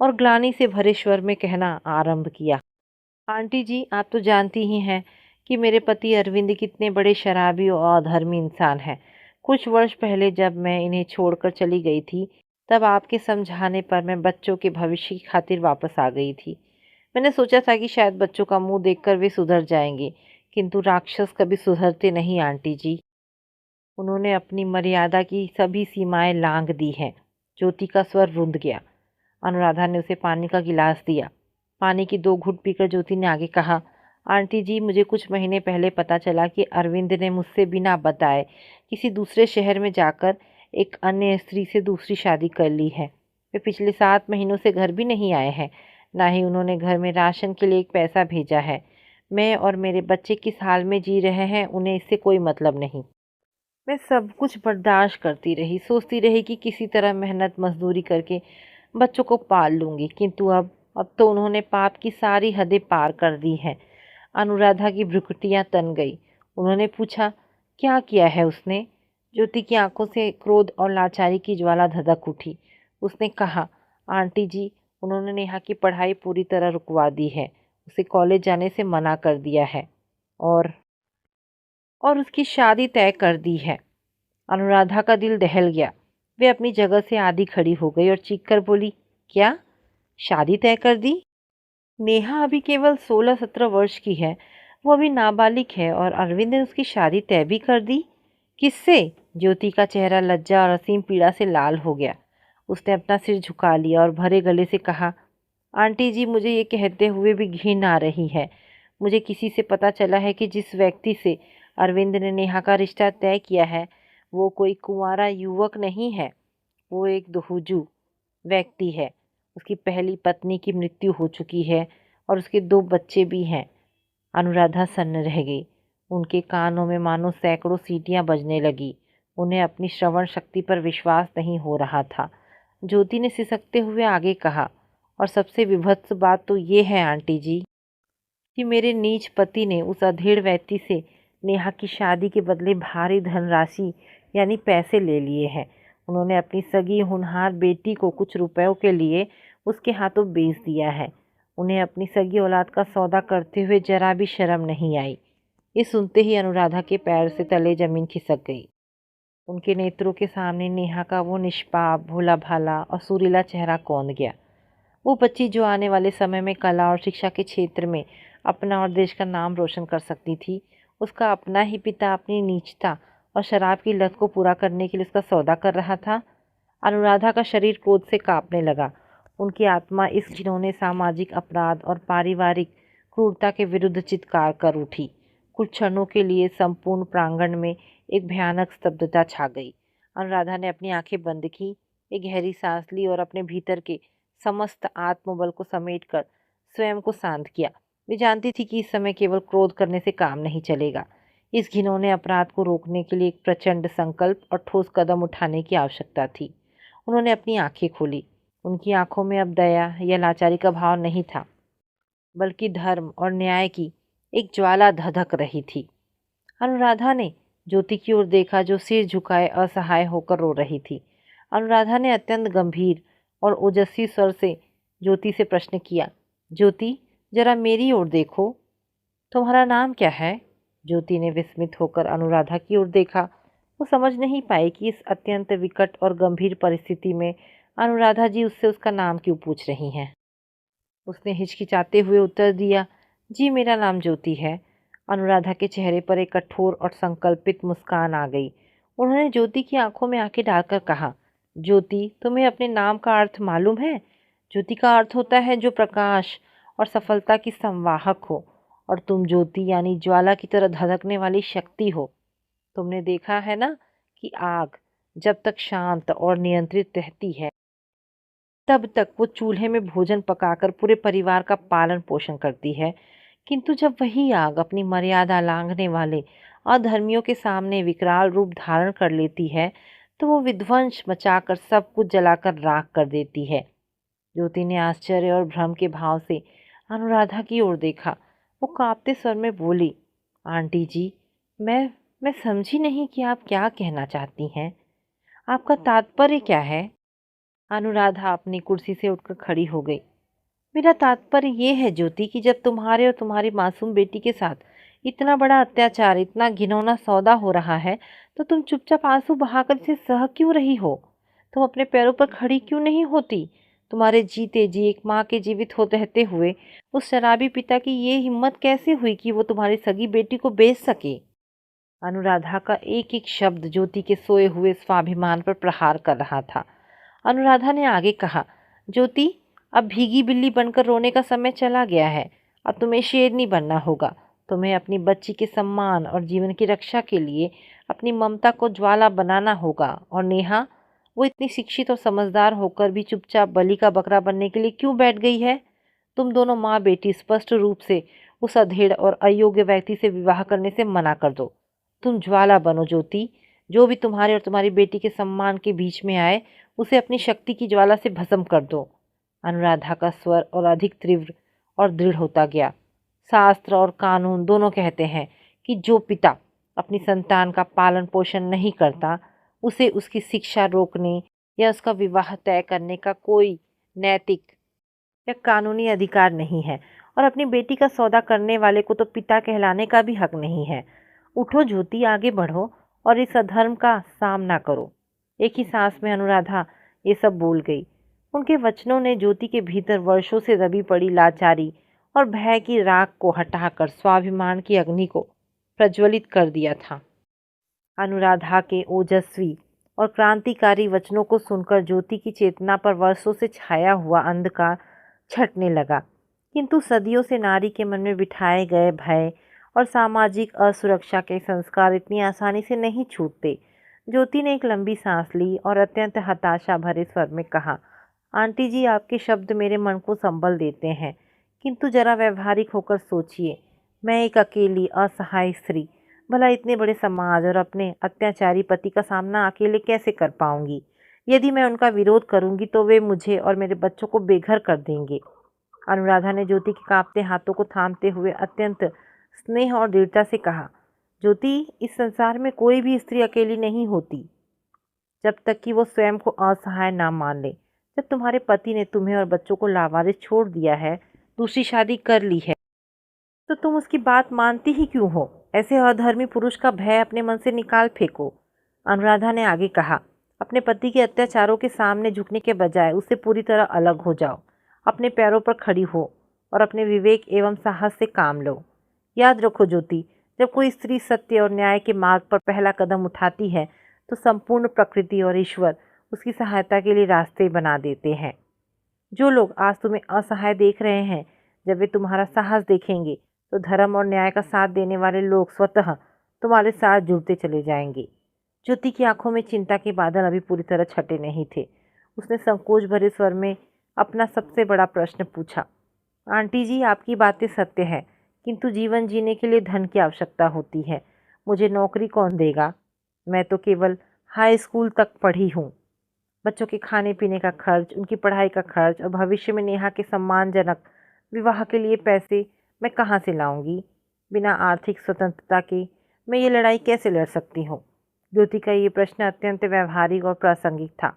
और ग्लानि से भरे स्वर में कहना आरंभ किया, आंटी जी, आप तो जानती ही हैं कि मेरे पति अरविंद कितने बड़े शराबी और अधर्मी इंसान हैं। कुछ वर्ष पहले जब मैं इन्हें छोड़कर चली गई थी, तब आपके समझाने पर मैं बच्चों के भविष्य की खातिर वापस आ गई थी। मैंने सोचा था कि शायद बच्चों का मुंह देखकर वे सुधर जाएंगे, किंतु राक्षस कभी सुधरते नहीं आंटी जी। उन्होंने अपनी मर्यादा की सभी सीमाएं लांघ दी हैं। ज्योति का स्वर रुंध गया। अनुराधा ने उसे पानी का गिलास दिया। पानी की 2 घूंट पीकर ज्योति ने आगे कहा, आंटी जी, मुझे कुछ महीने पहले पता चला कि अरविंद ने मुझसे बिना बताए किसी दूसरे शहर में जाकर एक अन्य स्त्री से दूसरी शादी कर ली है। वे पिछले 7 महीनों से घर भी नहीं आए हैं, ना ही उन्होंने घर में राशन के लिए एक पैसा भेजा है। मैं और मेरे बच्चे किस हाल में जी रहे हैं उन्हें इससे कोई मतलब नहीं। मैं सब कुछ बर्दाश्त करती रही, सोचती रही कि किसी तरह मेहनत मजदूरी करके बच्चों को पाल लूँगी, किंतु अब तो उन्होंने पाप की सारी हदें पार कर दी हैं। अनुराधा की भ्रुकुटियाँ तन गई। उन्होंने पूछा, क्या किया है उसने? ज्योति की आंखों से क्रोध और लाचारी की ज्वाला धधक उठी। उसने कहा, आंटी जी, उन्होंने नेहा की पढ़ाई पूरी तरह रुकवा दी है, उसे कॉलेज जाने से मना कर दिया है और उसकी शादी तय कर दी है। अनुराधा का दिल दहल गया। वे अपनी जगह से आधी खड़ी हो गई और चीखकर बोली, क्या? शादी तय कर दी? नेहा अभी केवल 16-17 वर्ष की है। वो अभी नाबालिग है और अरविंद ने उसकी शादी तय भी कर दी? किससे? ज्योति का चेहरा लज्जा और असीम पीड़ा से लाल हो गया। उसने अपना सिर झुका लिया और भरे गले से कहा, आंटी जी, मुझे ये कहते हुए भी घिन आ रही है। मुझे किसी से पता चला है कि जिस व्यक्ति से अरविंद ने नेहा का रिश्ता तय किया है वो कोई कुंवारा युवक नहीं है। वो एक दोहूजू व्यक्ति है। उसकी पहली पत्नी की मृत्यु हो चुकी है और उसके 2 बच्चे भी हैं। अनुराधा सन्न रह गई। उनके कानों में मानो सैकड़ों सीटियां बजने लगी। उन्हें अपनी श्रवण शक्ति पर विश्वास नहीं हो रहा था। ज्योति ने सिसकते हुए आगे कहा, और सबसे विभत्स बात तो ये है आंटी जी कि मेरे नीच पति ने उस अधेड़ व्यक्ति से नेहा की शादी के बदले भारी धनराशि यानी पैसे ले लिए हैं। उन्होंने अपनी सगी होनहार बेटी को कुछ रुपयों के लिए उसके हाथों बेच दिया है। उन्हें अपनी सगी औलाद का सौदा करते हुए जरा भी शर्म नहीं आई। ये सुनते ही अनुराधा के पैर से तले जमीन खिसक गई। उनके नेत्रों के सामने नेहा का वो निष्पाप, भोला भाला और सुरीला चेहरा कौंध गया। वो बच्ची जो आने वाले समय में कला और शिक्षा के क्षेत्र में अपना और देश का नाम रोशन कर सकती थी, उसका अपना ही पिता अपनी नीचता और शराब की लत को पूरा करने के लिए उसका सौदा कर रहा था। अनुराधा का शरीर क्रोध से कांपने लगा। उनकी आत्मा इस घिनौने सामाजिक अपराध और पारिवारिक क्रूरता के विरुद्ध चित्कार कर उठी। कुछ क्षणों के लिए संपूर्ण प्रांगण में एक भयानक स्तब्धता छा गई। अनुराधा ने अपनी आंखें बंद की, एक गहरी सांस ली और अपने भीतर के समस्त आत्मबल को समेटकर स्वयं को शांत किया। वे जानती थी कि इस समय केवल क्रोध करने से काम नहीं चलेगा। इस घिनौने अपराध को रोकने के लिए एक प्रचंड संकल्प और ठोस कदम उठाने की आवश्यकता थी। उन्होंने अपनी आंखें खोली। उनकी आंखों में अब दया या लाचारी का भाव नहीं था, बल्कि धर्म और न्याय की एक ज्वाला धधक रही थी। अनुराधा ने ज्योति की ओर देखा, जो सिर झुकाए असहाय होकर रो रही थी। अनुराधा ने अत्यंत गंभीर और ओजस्वी स्वर से ज्योति से प्रश्न किया, ज्योति, जरा मेरी ओर देखो। तुम्हारा नाम क्या है? ज्योति ने विस्मित होकर अनुराधा की ओर देखा। वो समझ नहीं पाई कि इस अत्यंत विकट और गंभीर परिस्थिति में अनुराधा जी उससे उसका नाम क्यों पूछ रही हैं। उसने हिचकिचाते हुए उत्तर दिया, जी मेरा नाम ज्योति है। अनुराधा के चेहरे पर एक कठोर और संकल्पित मुस्कान आ गई। उन्होंने ज्योति की आंखों में आंखें डालकर कहा, ज्योति, तुम्हें अपने नाम का अर्थ मालूम है? ज्योति का अर्थ होता है जो प्रकाश और सफलता की संवाहक हो, और तुम ज्योति यानी ज्वाला की तरह धधकने वाली शक्ति हो। तुमने देखा है ना कि आग जब तक शांत और नियंत्रित रहती है, तब तक वो चूल्हे में भोजन पकाकर पूरे परिवार का पालन पोषण करती है। किंतु जब वही आग अपनी मर्यादा लांघने वाले अधर्मियों के सामने विकराल रूप धारण कर लेती है, तो वो विध्वंस मचाकर सब कुछ जलाकर राख कर देती है। ज्योति ने आश्चर्य और भ्रम के भाव से अनुराधा की ओर देखा। वो कांपते स्वर में बोली, आंटी जी, मैं समझी नहीं कि आप क्या कहना चाहती हैं। आपका तात्पर्य क्या है? अनुराधा अपनी कुर्सी से उठकर खड़ी हो गई। मेरा तात्पर्य ये है ज्योति कि जब तुम्हारे और तुम्हारी मासूम बेटी के साथ इतना बड़ा अत्याचार, इतना घिनौना सौदा हो रहा है, तो तुम चुपचाप आंसू बहाकर इसे सह क्यों रही हो? तुम अपने पैरों पर खड़ी क्यों नहीं होती? तुम्हारे जीते जी एक माँ के जीवित हो रहते हुए उस शराबी पिता की ये हिम्मत कैसे हुई कि वो तुम्हारी सगी बेटी को बेच सके? अनुराधा का एक एक शब्द ज्योति के सोए हुए स्वाभिमान पर प्रहार कर रहा था। अनुराधा ने आगे कहा, ज्योति, अब भीगी बिल्ली बनकर रोने का समय चला गया है। अब तुम्हें शेरनी बनना होगा। तुम्हें अपनी बच्ची के सम्मान और जीवन की रक्षा के लिए अपनी ममता को ज्वाला बनाना होगा। और नेहा, वो इतनी शिक्षित और समझदार होकर भी चुपचाप बलि का बकरा बनने के लिए क्यों बैठ गई है? तुम दोनों माँ बेटी स्पष्ट रूप से उस अधेड़ और अयोग्य व्यक्ति से विवाह करने से मना कर दो। तुम ज्वाला बनो ज्योति। जो भी तुम्हारे और तुम्हारी बेटी के सम्मान के बीच में आए, उसे अपनी शक्ति की ज्वाला से भस्म कर दो। अनुराधा का स्वर और अधिक तीव्र और दृढ़ होता गया। शास्त्र और कानून दोनों कहते हैं कि जो पिता अपनी संतान का पालन पोषण नहीं करता, उसे उसकी शिक्षा रोकने या उसका विवाह तय करने का कोई नैतिक या कानूनी अधिकार नहीं है, और अपनी बेटी का सौदा करने वाले को तो पिता कहलाने का भी हक नहीं है। उठो ज्योति, आगे बढ़ो और इस अधर्म का सामना करो। एक ही सांस में अनुराधा ये सब बोल गई। उनके वचनों ने ज्योति के भीतर वर्षों से दबी पड़ी लाचारी और भय की राख को हटाकर स्वाभिमान की अग्नि को प्रज्वलित कर दिया था। अनुराधा के ओजस्वी और क्रांतिकारी वचनों को सुनकर ज्योति की चेतना पर वर्षों से छाया हुआ अंधकार छटने लगा। किंतु सदियों से नारी के मन में बिठाए गए भय और सामाजिक असुरक्षा के संस्कार इतनी आसानी से नहीं छूटते। ज्योति ने एक लंबी सांस ली और अत्यंत हताशा भरे स्वर में कहा, आंटी जी, आपके शब्द मेरे मन को संबल देते हैं, किंतु जरा व्यवहारिक होकर सोचिए। मैं एक अकेली असहाय स्त्री भला इतने बड़े समाज और अपने अत्याचारी पति का सामना अकेले कैसे कर पाऊंगी? यदि मैं उनका विरोध करूंगी तो वे मुझे और मेरे बच्चों को बेघर कर देंगे। अनुराधा ने ज्योति के कांपते हाथों को थामते हुए अत्यंत स्नेह और दृढ़ता से कहा, ज्योति, इस संसार में कोई भी स्त्री अकेली नहीं होती जब तक कि वो स्वयं को असहाय ना मान ले। जब तुम्हारे पति ने तुम्हें और बच्चों को लावारिस छोड़ दिया है, दूसरी शादी कर ली है, तो तुम उसकी बात मानती ही क्यों हो? ऐसे अधर्मी पुरुष का भय अपने मन से निकाल फेंको। अनुराधा ने आगे कहा, अपने पति के अत्याचारों के सामने झुकने के बजाय उससे पूरी तरह अलग हो जाओ। अपने पैरों पर खड़ी हो और अपने विवेक एवं साहस से काम लो। याद रखो ज्योति, जब कोई स्त्री सत्य और न्याय के मार्ग पर पहला कदम उठाती है तो संपूर्ण प्रकृति और ईश्वर उसकी सहायता के लिए रास्ते बना देते हैं। जो लोग आज तुम्हें असहाय देख रहे हैं, जब वे तुम्हारा साहस देखेंगे तो धर्म और न्याय का साथ देने वाले लोग स्वतः तुम्हारे साथ जुड़ते चले जाएंगे। ज्योति की आंखों में चिंता के बादल अभी पूरी तरह छटे नहीं थे। उसने संकोच भरे स्वर में अपना सबसे बड़ा प्रश्न पूछा, आंटी जी, आपकी बातें सत्य है, किंतु जीवन जीने के लिए धन की आवश्यकता होती है। मुझे नौकरी कौन देगा? मैं तो केवल हाई स्कूल तक पढ़ी हूँ। बच्चों के खाने पीने का खर्च, उनकी पढ़ाई का खर्च और भविष्य में नेहा के सम्मानजनक विवाह के लिए पैसे मैं कहाँ से लाऊंगी? बिना आर्थिक स्वतंत्रता के मैं ये लड़ाई कैसे लड़ सकती हूँ? ज्योति का ये प्रश्न अत्यंत व्यावहारिक और प्रासंगिक था।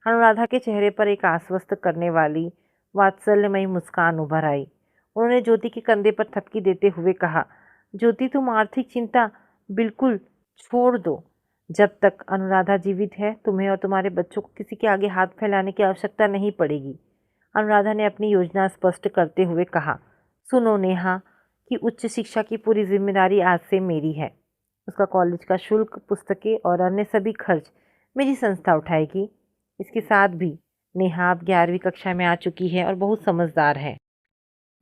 अनुराधा के चेहरे पर एक आश्वस्त करने वाली वात्सल्यमयी मुस्कान उभर आई। उन्होंने ज्योति के कंधे पर थपकी देते हुए कहा, ज्योति, तुम आर्थिक चिंता बिल्कुल छोड़ दो। जब तक अनुराधा जीवित है, तुम्हें और तुम्हारे बच्चों को किसी के आगे हाथ फैलाने की आवश्यकता नहीं पड़ेगी। अनुराधा ने अपनी योजना स्पष्ट करते हुए कहा, सुनो नेहा, कि उच्च शिक्षा की पूरी जिम्मेदारी आज से मेरी है। उसका कॉलेज का शुल्क, पुस्तकें और अन्य सभी खर्च मेरी संस्था उठाएगी। इसके साथ भी नेहा अब 11वीं कक्षा में आ चुकी है और बहुत समझदार है।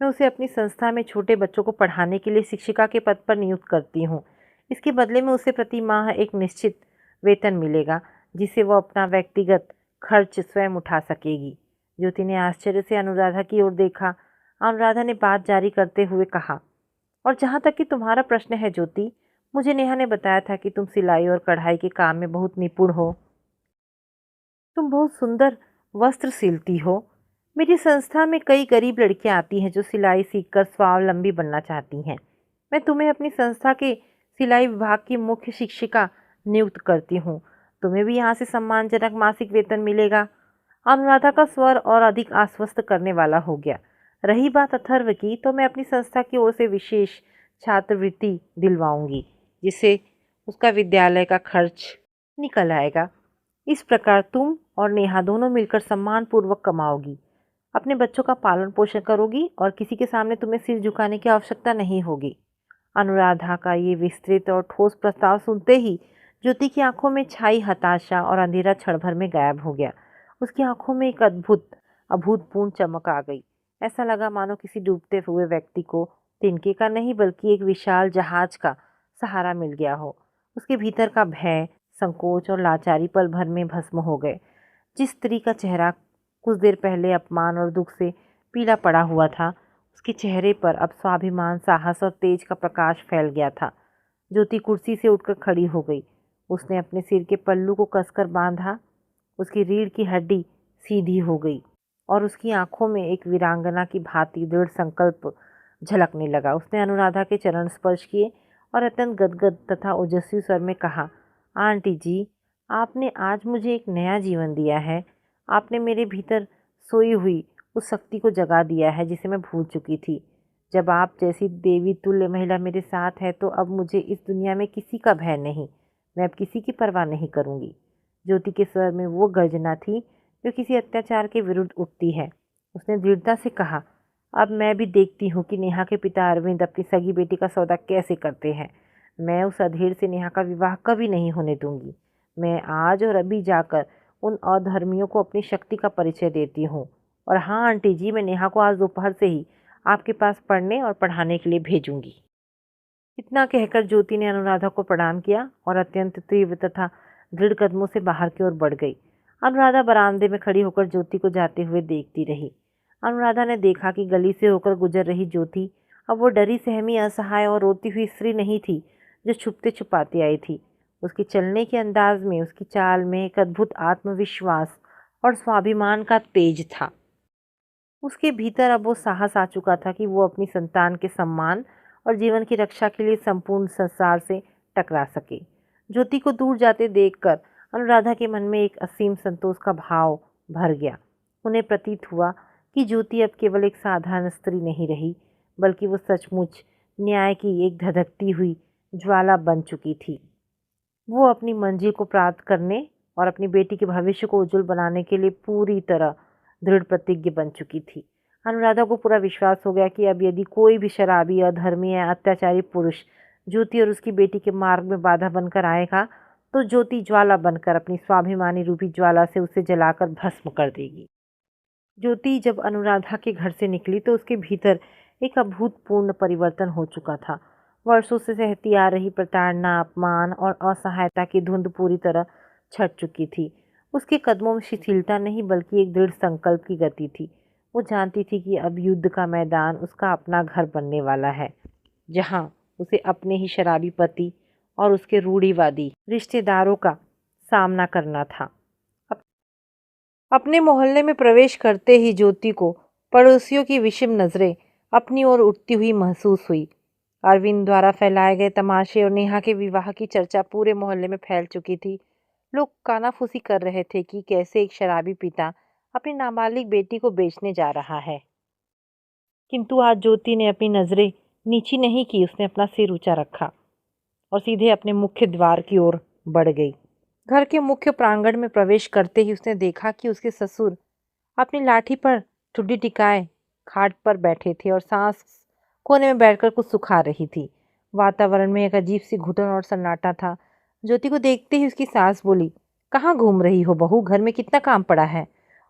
मैं उसे अपनी संस्था में छोटे बच्चों को पढ़ाने के लिए शिक्षिका के पद पर नियुक्त करती हूँ। इसके बदले में उसे प्रति माह एक निश्चित वेतन मिलेगा, जिसे वो अपना व्यक्तिगत खर्च स्वयं उठा सकेगी। ज्योति ने आश्चर्य से अनुराधा की ओर देखा। अनुराधा ने बात जारी करते हुए कहा, और जहाँ तक कि तुम्हारा प्रश्न है ज्योति, मुझे नेहा ने बताया था कि तुम सिलाई और कढ़ाई के काम में बहुत निपुण हो। तुम बहुत सुंदर वस्त्र सिलती हो। मेरी संस्था में कई गरीब लड़कियां आती हैं जो सिलाई सीखकर स्वावलंबी बनना चाहती हैं। मैं तुम्हें अपनी संस्था के सिलाई विभाग की मुख्य शिक्षिका नियुक्त करती हूँ। तुम्हें भी यहाँ से सम्मानजनक मासिक वेतन मिलेगा। अनुराधा का स्वर और अधिक आश्वस्त करने वाला हो गया। रही बात अथर्व की, तो मैं अपनी संस्था की ओर से विशेष छात्रवृत्ति दिलवाऊंगी, जिससे उसका विद्यालय का खर्च निकल आएगा। इस प्रकार तुम और नेहा दोनों मिलकर सम्मानपूर्वक कमाओगी, अपने बच्चों का पालन पोषण करोगी और किसी के सामने तुम्हें सिर झुकाने की आवश्यकता नहीं होगी। अनुराधा का ये विस्तृत और ठोस प्रस्ताव सुनते ही ज्योति की आंखों में छाई हताशा और अंधेरा क्षण भर में गायब हो गया। उसकी आंखों में एक अभूतपूर्ण चमक आ गई। ऐसा लगा मानो किसी डूबते हुए व्यक्ति को तिनके का नहीं बल्कि एक विशाल जहाज का सहारा मिल गया हो। उसके भीतर का भय, संकोच और लाचारी पल भर में भस्म हो गए। जिस स्त्री का चेहरा कुछ देर पहले अपमान और दुख से पीला पड़ा हुआ था, उसके चेहरे पर अब स्वाभिमान, साहस और तेज का प्रकाश फैल गया था। ज्योति कुर्सी से उठकर खड़ी हो गई। उसने अपने सिर के पल्लू को कसकर बांधा। उसकी रीढ़ की हड्डी सीधी हो गई और उसकी आंखों में एक वीरांगना की भांति दृढ़ संकल्प झलकने लगा। उसने अनुराधा के चरण स्पर्श किए और अत्यंत गदगद तथा ओजस्वी स्वर में कहा, आंटी जी, आपने आज मुझे एक नया जीवन दिया है। आपने मेरे भीतर सोई हुई उस शक्ति को जगा दिया है जिसे मैं भूल चुकी थी। जब आप जैसी देवी तुल्य महिला मेरे साथ है तो अब मुझे इस दुनिया में किसी का भय नहीं। मैं अब किसी की परवाह नहीं करूँगी। ज्योति के स्वर में वो गर्जना थी जो किसी अत्याचार के विरुद्ध उठती है। उसने दृढ़ता से कहा, अब मैं भी देखती हूँ कि नेहा के पिता अरविंद अपनी सगी बेटी का सौदा कैसे करते हैं। मैं उस अधेड़ से नेहा का विवाह कभी नहीं होने दूंगी। मैं आज और अभी जाकर उन अधर्मियों को अपनी शक्ति का परिचय देती हूँ। और हाँ आंटी जी, मैं नेहा को आज दोपहर से ही आपके पास पढ़ने और पढ़ाने के लिए भेजूंगी। इतना कहकर ज्योति ने अनुराधा को प्रणाम किया और अत्यंत तीव्र तथा दृढ़ कदमों से बाहर की ओर बढ़ गई। अनुराधा बरामदे में खड़ी होकर ज्योति को जाते हुए देखती रही। अनुराधा ने देखा कि गली से होकर गुजर रही ज्योति अब वो डरी सहमी, असहाय और रोती हुई स्त्री नहीं थी जो छुपते छुपाती आई थी। उसके चलने के अंदाज में, उसकी चाल में एक अद्भुत आत्मविश्वास और स्वाभिमान का तेज था। उसके भीतर अब वो साहस आ चुका था कि वो अपनी संतान के सम्मान और जीवन की रक्षा के लिए संपूर्ण संसार से टकरा सके। ज्योति को दूर जाते देखकर अनुराधा के मन में एक असीम संतोष का भाव भर गया। उन्हें प्रतीत हुआ कि ज्योति अब केवल एक साधारण स्त्री नहीं रही, बल्कि वो सचमुच न्याय की एक धधकती हुई ज्वाला बन चुकी थी। वो अपनी मंजिल को प्राप्त करने और अपनी बेटी के भविष्य को उज्जवल बनाने के लिए पूरी तरह दृढ़ प्रतिज्ञ बन चुकी थी। अनुराधा को पूरा विश्वास हो गया कि अब यदि कोई भी शराबी, अधर्मी या अत्याचारी पुरुष ज्योति और उसकी बेटी के मार्ग में बाधा बनकर आएगा, तो ज्योति ज्वाला बनकर अपनी स्वाभिमानी रूपी ज्वाला से उसे जलाकर भस्म कर देगी। ज्योति जब अनुराधा के घर से निकली तो उसके भीतर एक अभूतपूर्ण परिवर्तन हो चुका था। वर्षों से सहती आ रही प्रताड़ना, अपमान और असहायता की धुंध पूरी तरह छट चुकी थी। उसके कदमों में शिथिलता नहीं, बल्कि एक दृढ़ संकल्प की गति थी। वो जानती थी कि अब युद्ध का मैदान उसका अपना घर बनने वाला है, जहाँ उसे अपने ही शराबी पति और उसके रूढ़िवादी रिश्तेदारों का सामना करना था। अपने मोहल्ले में प्रवेश करते ही ज्योति को पड़ोसियों की विषम नज़रें अपनी ओर उठती हुई महसूस हुई। अरविंद द्वारा फैलाए गए तमाशे और नेहा के विवाह की चर्चा पूरे मोहल्ले में फैल चुकी थी। लोग कानाफूसी कर रहे थे कि कैसे एक शराबी पिता अपनी नाबालिग बेटी को बेचने जा रहा है। किंतु आज ज्योति ने अपनी नज़रें नीची नहीं की। उसने अपना सिर ऊंचा रखा और सीधे अपने मुख्य द्वार की ओर बढ़ गई। घर के मुख्य प्रांगण में प्रवेश करते ही उसने देखा कि उसके ससुर अपनी लाठी पर ठुड्डी टिकाए खाट पर बैठे थे और सास कोने में बैठकर कुछ सुखा रही थी। वातावरण में एक अजीब सी घुटन और सन्नाटा था। ज्योति को देखते ही उसकी सास बोली, कहाँ घूम रही हो बहू, घर में कितना काम पड़ा है।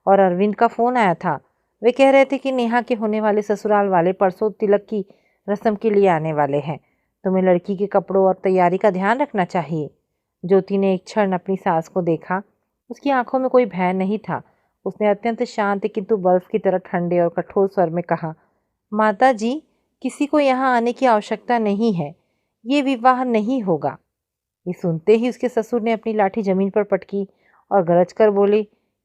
और अरविंद का फ़ोन आया था। वे कह रहे थे कि नेहा के होने वाले ससुराल वाले परसों तिलक की रस्म के लिए आने वाले हैं। तुम्हें लड़की के कपड़ों और तैयारी का ध्यान रखना चाहिए। ज्योति ने एक क्षण अपनी सास को देखा। उसकी आंखों में कोई भय नहीं था। उसने अत्यंत शांत किंतु बर्फ की तरह ठंडे और कठोर स्वर में कहा, माता जी, किसी को यहाँ आने की आवश्यकता नहीं है। ये विवाह नहीं होगा। ये सुनते ही उसके ससुर ने अपनी लाठी जमीन पर पटकी और गरज कर बोले,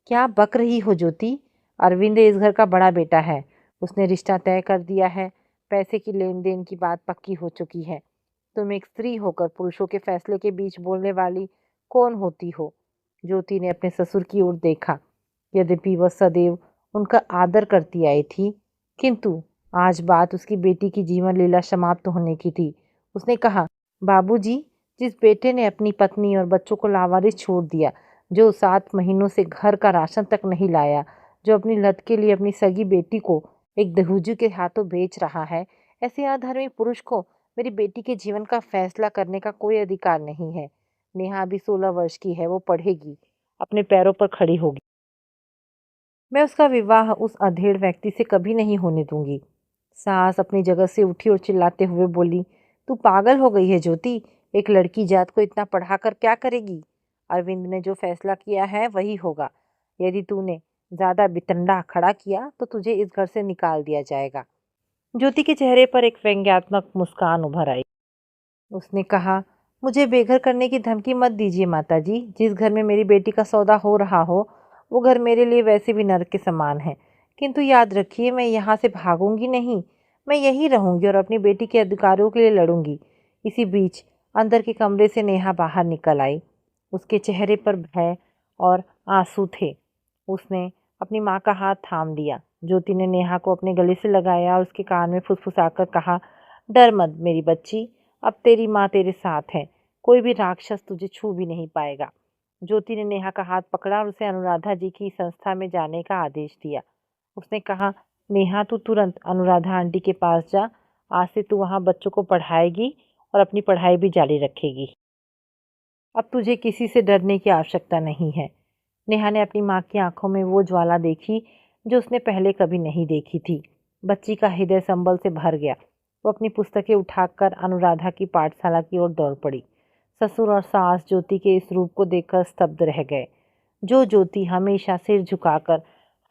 क्या बक रही हो ज्योति? अरविंद इस घर का बड़ा बेटा है। उसने रिश्ता तय कर दिया है। पैसे की लेन देन की बात पक्की हो चुकी है। तुम एक स्त्री होकर पुरुषों के फैसले के बीच बोलने वाली कौन होती हो? ज्योति ने अपने ससुर की ओर देखा। यद्यपि वह सदैव उनका आदर करती आई थी, किंतु आज बात उसकी बेटी की जीवन लीला समाप्त होने की थी। उसने कहा, बाबूजी, जिस बेटे ने अपनी पत्नी और बच्चों को लावारिस छोड़ दिया, जो 7 महीनों से घर का राशन तक नहीं लाया, जो अपनी लत के लिए अपनी सगी बेटी को एक दहूजू के हाथों बेच रहा है, ऐसे अधर्मी पुरुष को मेरी बेटी के जीवन का फैसला करने का कोई अधिकार नहीं है। नेहा अभी 16 वर्ष की है, वो पढ़ेगी, अपने पैरों पर खड़ी होगी। मैं उसका विवाह उस अधेड़ व्यक्ति से कभी नहीं होने दूंगी। सास अपनी जगह से उठी और चिल्लाते हुए बोली, तू पागल हो गई है ज्योति? एक लड़की जात को इतना पढ़ाकर क्या करेगी? अरविंद ने जो फैसला किया है वही होगा। यदि तूने ज्यादा बितंडा खड़ा किया तो तुझे इस घर से निकाल दिया जाएगा। ज्योति के चेहरे पर एक व्यंग्यात्मक मुस्कान उभर आई। उसने कहा, मुझे बेघर करने की धमकी मत दीजिए माताजी। जिस घर में मेरी बेटी का सौदा हो रहा हो, वो घर मेरे लिए वैसे भी नर्क के समान है। किंतु याद रखिए, मैं यहाँ से भागूंगी नहीं। मैं यहीं रहूंगी और अपनी बेटी के अधिकारों के लिए लड़ूंगी। इसी बीच अंदर के कमरे से नेहा बाहर निकल आई। उसके चेहरे पर भय और आंसू थे। उसने अपनी माँ का हाथ थाम लिया। ज्योति ने नेहा को अपने गले से लगाया और उसके कान में फुसफुसाकर कहा, डर मत मेरी बच्ची, अब तेरी माँ तेरे साथ है। कोई भी राक्षस तुझे छू भी नहीं पाएगा। ज्योति ने नेहा का हाथ पकड़ा और उसे अनुराधा जी की संस्था में जाने का आदेश दिया। उसने कहा, नेहा, तू तुरंत अनुराधा आंटी के पास जा। आज से तू वहाँ बच्चों को पढ़ाएगी और अपनी पढ़ाई भी जारी रखेगी। अब तुझे किसी से डरने की आवश्यकता नहीं है। नेहा ने अपनी माँ की आंखों में वो ज्वाला देखी जो उसने पहले कभी नहीं देखी थी। बच्ची का हृदय संबल से भर गया। वो अपनी पुस्तकें उठाकर अनुराधा की पाठशाला की ओर दौड़ पड़ी। ससुर और सास ज्योति के इस रूप को देखकर स्तब्ध रह गए। जो ज्योति हमेशा सिर झुकाकर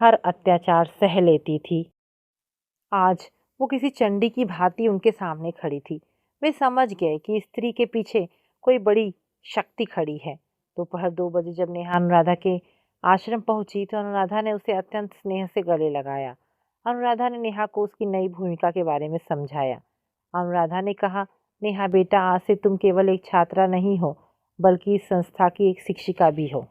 हर अत्याचार सह लेती थी, आज वो किसी चंडी की भांति उनके सामने खड़ी थी। वे समझ गए कि स्त्री के पीछे कोई बड़ी शक्ति खड़ी है। दोपहर 2 बजे जब नेहा अनुराधा के आश्रम पहुंची तो अनुराधा ने उसे अत्यंत स्नेह से गले लगाया। अनुराधा ने नेहा को उसकी नई भूमिका के बारे में समझाया। अनुराधा ने कहा, नेहा बेटा, आज से तुम केवल एक छात्रा नहीं हो, बल्कि इस संस्था की एक शिक्षिका भी हो।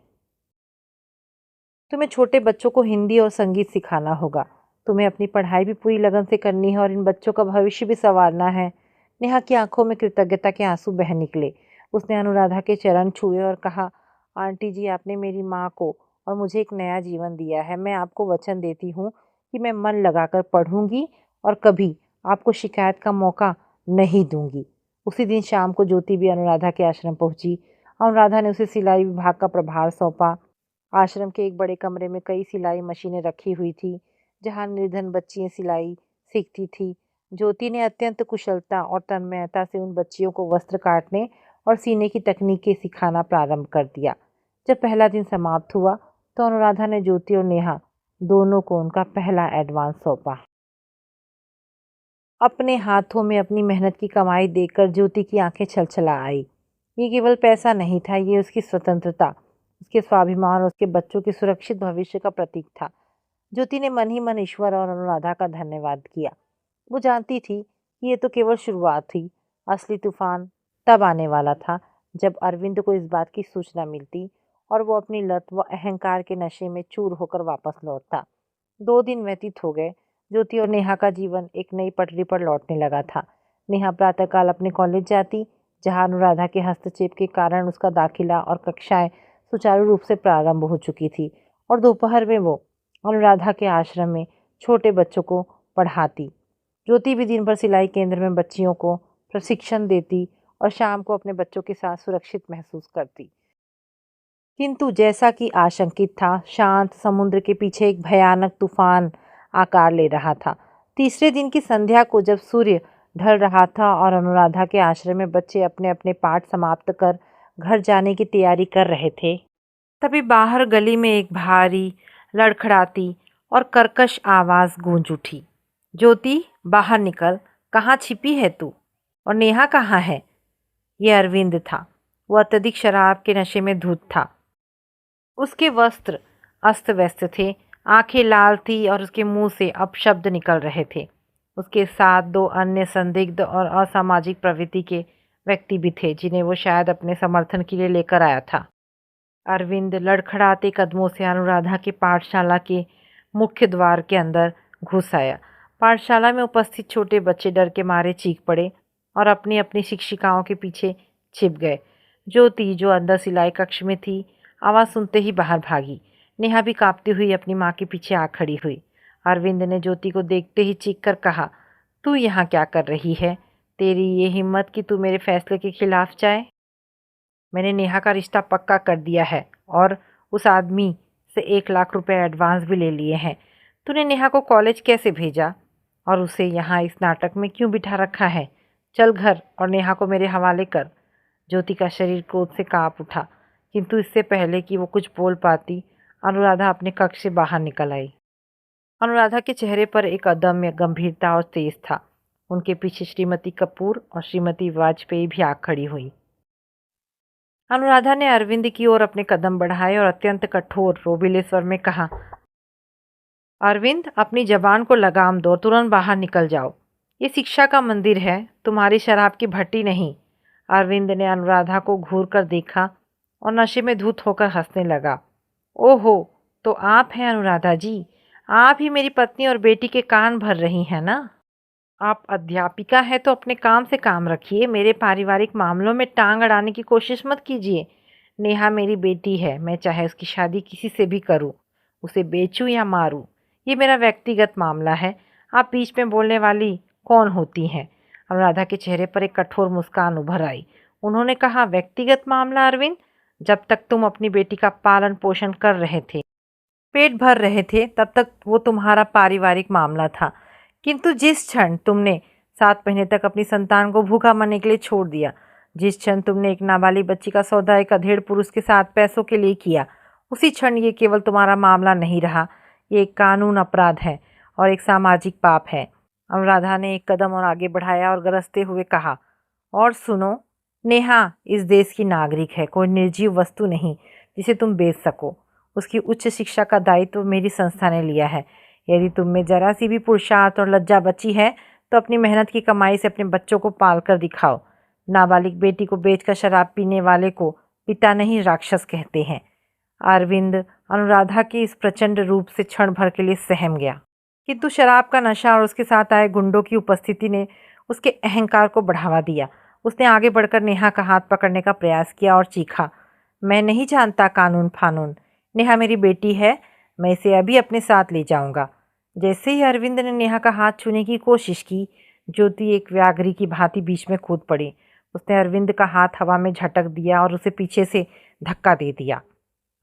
तुम्हें छोटे बच्चों को हिंदी और संगीत सिखाना होगा। तुम्हें अपनी पढ़ाई भी पूरी लगन से करनी है और इन बच्चों का भविष्य भी संवारना है। नेहा की आंखों में कृतज्ञता के आंसू बह निकले। उसने अनुराधा के चरण छुए और कहा, आंटी जी, आपने मेरी माँ को और मुझे एक नया जीवन दिया है। मैं आपको वचन देती हूँ कि मैं मन लगाकर पढ़ूंगी और कभी आपको शिकायत का मौका नहीं दूंगी। उसी दिन शाम को ज्योति भी अनुराधा के आश्रम पहुंची। अनुराधा ने उसे सिलाई विभाग का प्रभार सौंपा। आश्रम के एक बड़े कमरे में कई सिलाई मशीनें रखी हुई थी, जहां निर्धन बच्चियां सिलाई सीखती थी। ज्योति ने अत्यंत कुशलता और तन्मयता से उन बच्चियों को वस्त्र काटने और सीने की तकनीकें सिखाना प्रारंभ कर दिया। जब पहला दिन समाप्त हुआ तो अनुराधा ने ज्योति और नेहा दोनों को उनका पहला एडवांस सौंपा। अपने हाथों में अपनी मेहनत की कमाई देखकर ज्योति की आंखें छलछला आई। ये केवल पैसा नहीं था, ये उसकी स्वतंत्रता, उसके स्वाभिमान और उसके बच्चों के सुरक्षित भविष्य का प्रतीक था। ज्योति ने मन ही मन ईश्वर और अनुराधा का धन्यवाद किया। वो जानती थी कि ये तो केवल शुरुआत थी। असली तूफान तब आने वाला था जब अरविंद को इस बात की सूचना मिलती और वो अपनी लत व अहंकार के नशे में चूर होकर वापस लौटता। 2 दिन व्यतीत हो गए। ज्योति और नेहा का जीवन एक नई पटरी पर लौटने लगा था। नेहा प्रातःकाल अपने कॉलेज जाती, जहां अनुराधा के हस्तक्षेप के कारण उसका दाखिला और कक्षाएं सुचारू रूप से प्रारंभ हो चुकी थी, और दोपहर में वो अनुराधा के आश्रम में छोटे बच्चों को पढ़ाती। ज्योति भी दिन भर सिलाई केंद्र में बच्चियों को प्रशिक्षण देती और शाम को अपने बच्चों के साथ सुरक्षित महसूस करती। किंतु जैसा कि आशंकित था, शांत समुद्र के पीछे एक भयानक तूफान आकार ले रहा था। तीसरे दिन की संध्या को जब सूर्य ढल रहा था और अनुराधा के आश्रम में बच्चे अपने अपने पाठ समाप्त कर घर जाने की तैयारी कर रहे थे, तभी बाहर गली में एक भारी, लड़खड़ाती और कर्कश आवाज गूंज उठी। ज्योति, बाहर निकल, कहाँ छिपी है तू? और नेहा कहाँ है? यह अरविंद था। वह अत्यधिक शराब के नशे में धुत था। उसके वस्त्र अस्त व्यस्त थे, आंखें लाल थी और उसके मुंह से अपशब्द निकल रहे थे। उसके साथ 2 अन्य संदिग्ध और असामाजिक प्रवृत्ति के व्यक्ति भी थे, जिन्हें वो शायद अपने समर्थन के लिए लेकर आया था। अरविंद लड़खड़ाते कदमों से अनुराधा की पाठशाला के मुख्य द्वार के अंदर घुस आया। पाठशाला में उपस्थित छोटे बच्चे डर के मारे चीख पड़े और अपनी अपनी शिक्षिकाओं के पीछे छिप गए। ज्योति, जो अंदर सिलाई कक्ष में थी, आवाज़ सुनते ही बाहर भागी। नेहा भी कांपती हुई अपनी माँ के पीछे आ खड़ी हुई। अरविंद ने ज्योति को देखते ही चीख कर कहा, तू यहाँ क्या कर रही है? तेरी ये हिम्मत कि तू मेरे फैसले के खिलाफ जाए? मैंने नेहा का रिश्ता पक्का कर दिया है और उस आदमी से 1 लाख रुपए एडवांस भी ले लिए हैं। तूने नेहा को कॉलेज कैसे भेजा और उसे यहाँ इस नाटक में क्यों बिठा रखा है? चल घर और नेहा को मेरे हवाले कर। ज्योति का शरीर क्रोध से कांप उठा, किंतु इससे पहले कि वो कुछ बोल पाती, अनुराधा अपने कक्ष से बाहर निकल आई। अनुराधा के चेहरे पर एक अदम्य गंभीरता और तेज था। उनके पीछे श्रीमती कपूर और श्रीमती वाजपेयी भी आ खड़ी हुई। अनुराधा ने अरविंद की ओर अपने कदम बढ़ाए और अत्यंत कठोर रोबीले स्वर में कहा, अरविंद, अपनी जबान को लगाम दो, तुरंत बाहर निकल जाओ। ये शिक्षा का मंदिर है, तुम्हारी शराब की भट्टी नहीं। अरविंद ने अनुराधा को घूर कर देखा और नशे में धुत होकर हंसने लगा। ओहो, तो आप हैं अनुराधा जी, आप ही मेरी पत्नी और बेटी के कान भर रही हैं ना? आप अध्यापिका हैं तो अपने काम से काम रखिए, मेरे पारिवारिक मामलों में टांग अड़ाने की कोशिश मत कीजिए। नेहा मेरी बेटी है, मैं चाहे उसकी शादी किसी से भी करूं, उसे बेचूं या मारूं, ये मेरा व्यक्तिगत मामला है। आप बीच में बोलने वाली कौन होती हैं? अनुराधा के चेहरे पर एक कठोर मुस्कान उभर आई। उन्होंने कहा, व्यक्तिगत मामला अरविंद? जब तक तुम अपनी बेटी का पालन पोषण कर रहे थे, पेट भर रहे थे, तब तक वो तुम्हारा पारिवारिक मामला था। किंतु जिस क्षण तुमने 7 महीने तक अपनी संतान को भूखा मरने के लिए छोड़ दिया, जिस क्षण तुमने एक नाबालिग बच्ची का सौदा एक अधेड़ पुरुष के साथ पैसों के लिए किया, उसी क्षण ये केवल तुम्हारा मामला नहीं रहा, ये एक कानून अपराध है और एक सामाजिक पाप है। अनुराधा ने एक कदम और आगे बढ़ाया और गरजते हुए कहा, और सुनो, नेहा इस देश की नागरिक है, कोई निर्जीव वस्तु नहीं जिसे तुम बेच सको। उसकी उच्च शिक्षा का दायित्व मेरी संस्था ने लिया है। यदि तुम में जरा सी भी पुरुषार्थ और लज्जा बची है तो अपनी मेहनत की कमाई से अपने बच्चों को पाल कर दिखाओ। नाबालिग बेटी को बेचकर शराब पीने वाले को पिता नहीं राक्षस कहते हैं। अरविंद अनुराधा के इस प्रचंड रूप से क्षण भर के लिए सहम गया, किंतु शराब का नशा और उसके साथ आए गुंडों की उपस्थिति ने उसके अहंकार को बढ़ावा दिया। उसने आगे बढ़कर नेहा का हाथ पकड़ने का प्रयास किया और चीखा, मैं नहीं जानता कानून फानून। नेहा मेरी बेटी है, मैं इसे अभी अपने साथ ले जाऊंगा। जैसे ही अरविंद ने नेहा का हाथ छूने की कोशिश की, ज्योति एक व्याघ्री की भांति बीच में कूद पड़ी। उसने अरविंद का हाथ हवा में झटक दिया और उसे पीछे से धक्का दे दिया।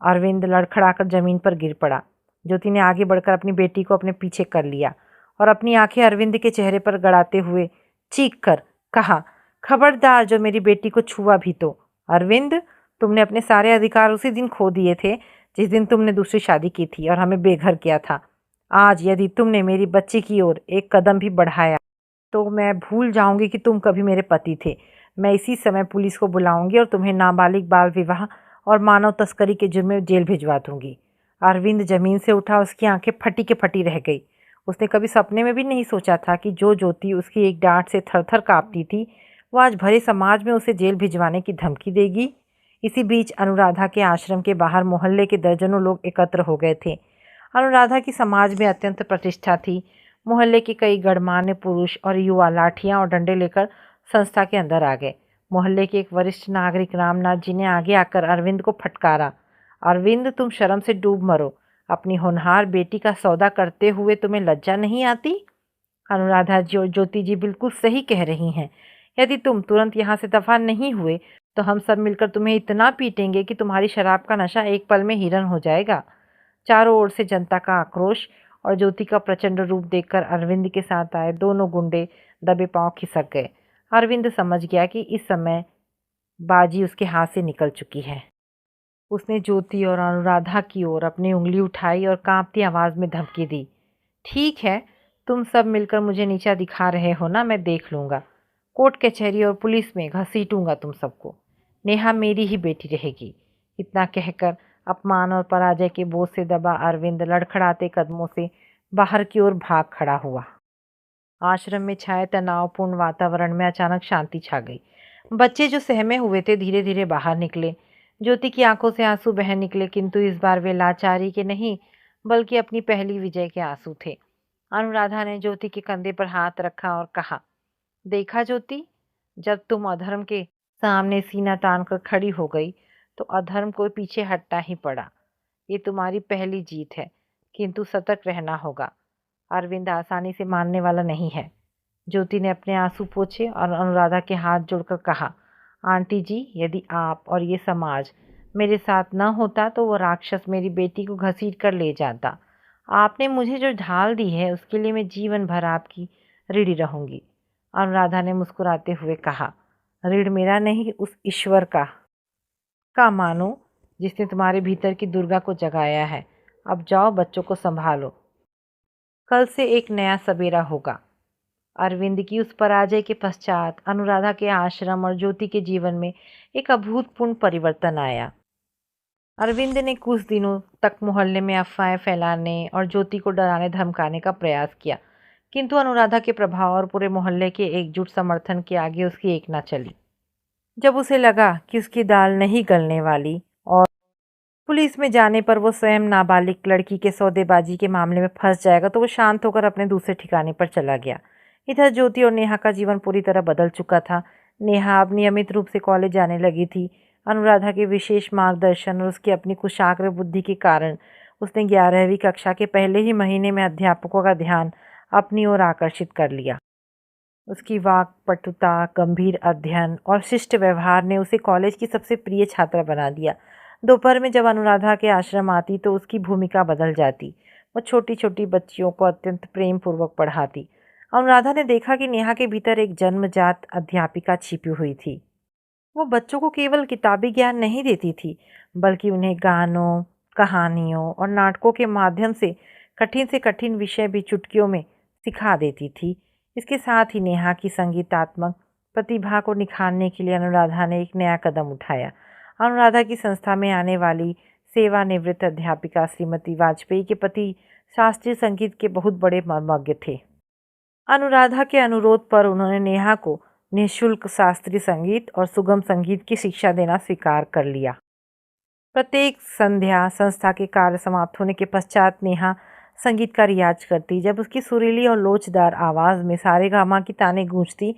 अरविंद लड़खड़ाकर जमीन पर गिर पड़ा। ज्योति ने आगे बढ़कर अपनी बेटी को अपने पीछे कर लिया और अपनी आंखें अरविंद के चेहरे पर गड़ाते हुए चीख कर कहा, खबरदार जो मेरी बेटी को छुआ भी तो। अरविंद, तुमने अपने सारे अधिकार उसी दिन खो दिए थे जिस दिन तुमने दूसरी शादी की थी और हमें बेघर किया था। आज यदि तुमने मेरी बच्ची की ओर एक कदम भी बढ़ाया तो मैं भूल जाऊंगी कि तुम कभी मेरे पति थे। मैं इसी समय पुलिस को बुलाऊंगी और तुम्हें नाबालिग बाल विवाह और मानव तस्करी के जुर्म में जेल भिजवा दूंगी। अरविंद जमीन से उठा, उसकी आंखें फटी के फटी रह गई। उसने कभी सपने में भी नहीं सोचा था कि जो ज्योति उसकी एक डांट से थर थर कांपती थी, वो आज भरे समाज में उसे जेल भिजवाने की धमकी देगी। इसी बीच अनुराधा के आश्रम के बाहर मोहल्ले के दर्जनों लोग एकत्र हो गए थे। अनुराधा की समाज में अत्यंत प्रतिष्ठा थी। मोहल्ले के कई गणमान्य पुरुष और युवा लाठियां और डंडे लेकर संस्था के अंदर आ गए। मोहल्ले के एक वरिष्ठ नागरिक रामनाथ जी ने आगे आकर अरविंद को फटकारा, अरविंद, तुम शर्म से डूब मरो। अपनी होनहार बेटी का सौदा करते हुए तुम्हें लज्जा नहीं आती? अनुराधा जी और ज्योति जी बिल्कुल सही कह रही हैं। यदि तुम तुरंत यहाँ से दफा नहीं हुए तो हम सब मिलकर तुम्हें इतना पीटेंगे कि तुम्हारी शराब का नशा एक पल में हिरन हो जाएगा। चारों ओर से जनता का आक्रोश और ज्योति का प्रचंड रूप देखकर अरविंद के साथ आए दोनों गुंडे दबे पांव खिसक गए। अरविंद समझ गया कि इस समय बाजी उसके हाथ से निकल चुकी है। उसने ज्योति और अनुराधा की ओर अपनी उंगली उठाई और कांपती आवाज़ में धमकी दी, ठीक है, तुम सब मिलकर मुझे नीचा दिखा रहे हो ना, मैं देख लूँगा। कोर्ट कचहरी और पुलिस में घसीटूंगा तुम सबको। नेहा मेरी ही बेटी रहेगी। इतना कहकर अपमान और पराजय के बोझ से दबा अरविंद लड़खड़ाते कदमों से बाहर की ओर भाग खड़ा हुआ। आश्रम में छाए तनावपूर्ण वातावरण में अचानक शांति छा गई। बच्चे जो सहमे हुए थे धीरे धीरे बाहर निकले। ज्योति की आंखों से आंसू बह निकले, किंतु इस बार वे लाचारी के नहीं बल्कि अपनी पहली विजय के आंसू थे। अनुराधा ने ज्योति के कंधे पर हाथ रखा और कहा, देखा ज्योति, जब तुम अधर्म के सामने सीना तान कर खड़ी हो गई तो अधर्म को पीछे हटना ही पड़ा। ये तुम्हारी पहली जीत है, किंतु सतर्क रहना होगा। अरविंद आसानी से मानने वाला नहीं है। ज्योति ने अपने आंसू पोंछे और अनुराधा के हाथ जोड़कर कहा, आंटी जी, यदि आप और ये समाज मेरे साथ न होता तो वो राक्षस मेरी बेटी को घसीट कर ले जाता। आपने मुझे जो ढाल दी है उसके लिए मैं जीवन भर आपकी ऋणी रहूंगी। अनुराधा ने मुस्कुराते हुए कहा, ऋण मेरा नहीं, उस ईश्वर का मानो जिसने तुम्हारे भीतर की दुर्गा को जगाया है। अब जाओ, बच्चों को संभालो, कल से एक नया सवेरा होगा। अरविंद की उस पराजय के पश्चात अनुराधा के आश्रम और ज्योति के जीवन में एक अभूतपूर्व परिवर्तन आया। अरविंद ने कुछ दिनों तक मोहल्ले में अफवाहें फैलाने और ज्योति को डराने धमकाने का प्रयास किया, किंतु अनुराधा के प्रभाव और पूरे मोहल्ले के एकजुट समर्थन के आगे उसकी एक न चली। जब उसे लगा कि उसकी दाल नहीं गलने वाली और पुलिस में जाने पर वो स्वयं नाबालिग लड़की के सौदेबाजी के मामले में फंस जाएगा, तो वो शांत होकर अपने दूसरे ठिकाने पर चला गया। इधर ज्योति और नेहा का जीवन पूरी तरह बदल चुका था। नेहा अब नियमित रूप से कॉलेज जाने लगी थी। अनुराधा के विशेष मार्गदर्शन और उसकी अपनी कुशाग्र बुद्धि के कारण उसने 11वीं कक्षा के पहले ही महीने में अध्यापकों का ध्यान अपनी ओर आकर्षित कर लिया। उसकी वाक्पटुता, गंभीर अध्ययन और शिष्ट व्यवहार ने उसे कॉलेज की सबसे प्रिय छात्रा बना दिया। दोपहर में जब अनुराधा के आश्रम आती तो उसकी भूमिका बदल जाती। वो छोटी छोटी बच्चियों को अत्यंत प्रेम पूर्वक पढ़ाती। अनुराधा ने देखा कि नेहा के भीतर एक जन्मजात अध्यापिका छिपी हुई थी। वो बच्चों को केवल किताबी ज्ञान नहीं देती थी, बल्कि उन्हें गानों, कहानियों और नाटकों के माध्यम से कठिन विषय भी चुटकियों में सिखा देती थी। इसके साथ ही नेहा की संगीतात्मक प्रतिभा को निखारने के लिए अनुराधा ने एक नया कदम उठाया। अनुराधा की संस्था में आने वाली सेवानिवृत्त अध्यापिका श्रीमती वाजपेयी के पति शास्त्रीय संगीत के बहुत बड़े मर्मज्ञ थे। अनुराधा के अनुरोध पर उन्होंने नेहा को निःशुल्क शास्त्रीय संगीत और सुगम संगीत की शिक्षा देना स्वीकार कर लिया। प्रत्येक संध्या संस्था के कार्य समाप्त होने के पश्चात नेहा संगीत का रियाज करती। जब उसकी सुरीली और लोचदार आवाज़ में सारेगामा की तानें गूंजती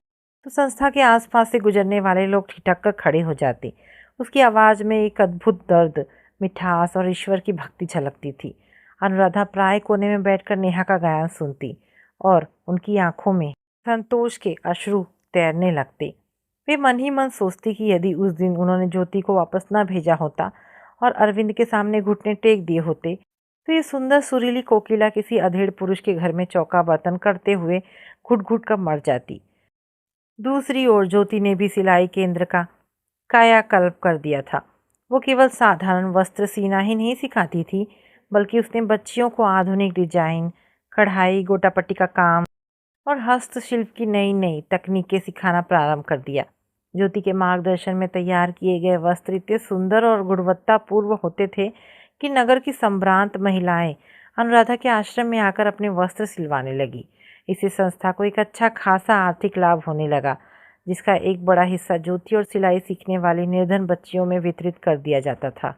तो संस्था के आसपास से गुजरने वाले लोग ठिठक कर खड़े हो जाते। उसकी आवाज़ में एक अद्भुत दर्द, मिठास और ईश्वर की भक्ति झलकती थी। अनुराधा प्राय कोने में बैठकर नेहा का गायन सुनती और उनकी आंखों में संतोष के अश्रु तैरने लगते। वे मन ही मन सोचती कि यदि उस दिन उन्होंने ज्योति को वापस न भेजा होता और अरविंद के सामने घुटने टेक दिए होते तो ये सुंदर सुरीली कोकिला किसी अधेड़ पुरुष के घर में चौका बर्तन करते हुए घुट घुट कर मर जाती। दूसरी ओर ज्योति ने भी सिलाई केंद्र का कायाकल्प कर दिया था। वो केवल साधारण वस्त्र सीना ही नहीं सिखाती थी, बल्कि उसने बच्चियों को आधुनिक डिजाइन, कढ़ाई, गोटापट्टी का काम और हस्तशिल्प की नई नई तकनीकें सिखाना प्रारंभ कर दिया। ज्योति के मार्गदर्शन में तैयार किए गए वस्त्र इतने सुंदर और गुणवत्तापूर्ण होते थे कि नगर की संभ्रांत महिलाएं अनुराधा के आश्रम में आकर अपने वस्त्र सिलवाने लगी। इससे संस्था को एक अच्छा खासा आर्थिक लाभ होने लगा, जिसका एक बड़ा हिस्सा ज्योति और सिलाई सीखने वाली निर्धन बच्चियों में वितरित कर दिया जाता था।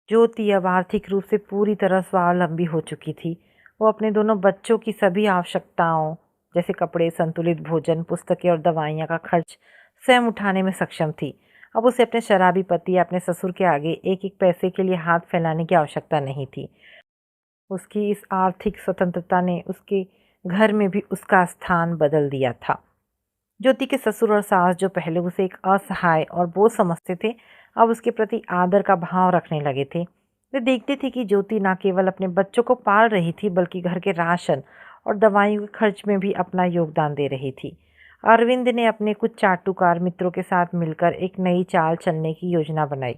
ज्योति अब आर्थिक रूप से पूरी तरह स्वावलंबी हो चुकी थी। वो अपने दोनों बच्चों की सभी आवश्यकताओं जैसे कपड़े, संतुलित भोजन, पुस्तकें और दवाइयाँ का खर्च स्वयं उठाने में सक्षम थी। अब उसे अपने शराबी पति या अपने ससुर के आगे एक एक पैसे के लिए हाथ फैलाने की आवश्यकता नहीं थी। उसकी इस आर्थिक स्वतंत्रता ने उसके घर में भी उसका स्थान बदल दिया था। ज्योति के ससुर और सास, जो पहले उसे एक असहाय और बोझ समझते थे, अब उसके प्रति आदर का भाव रखने लगे थे। वे देखते थे कि ज्योति न केवल अपने बच्चों को पाल रही थी, बल्कि घर के राशन और दवाइयों के खर्च में भी अपना योगदान दे रही थी। अरविंद ने अपने कुछ चाटुकार मित्रों के साथ मिलकर एक नई चाल चलने की योजना बनाई।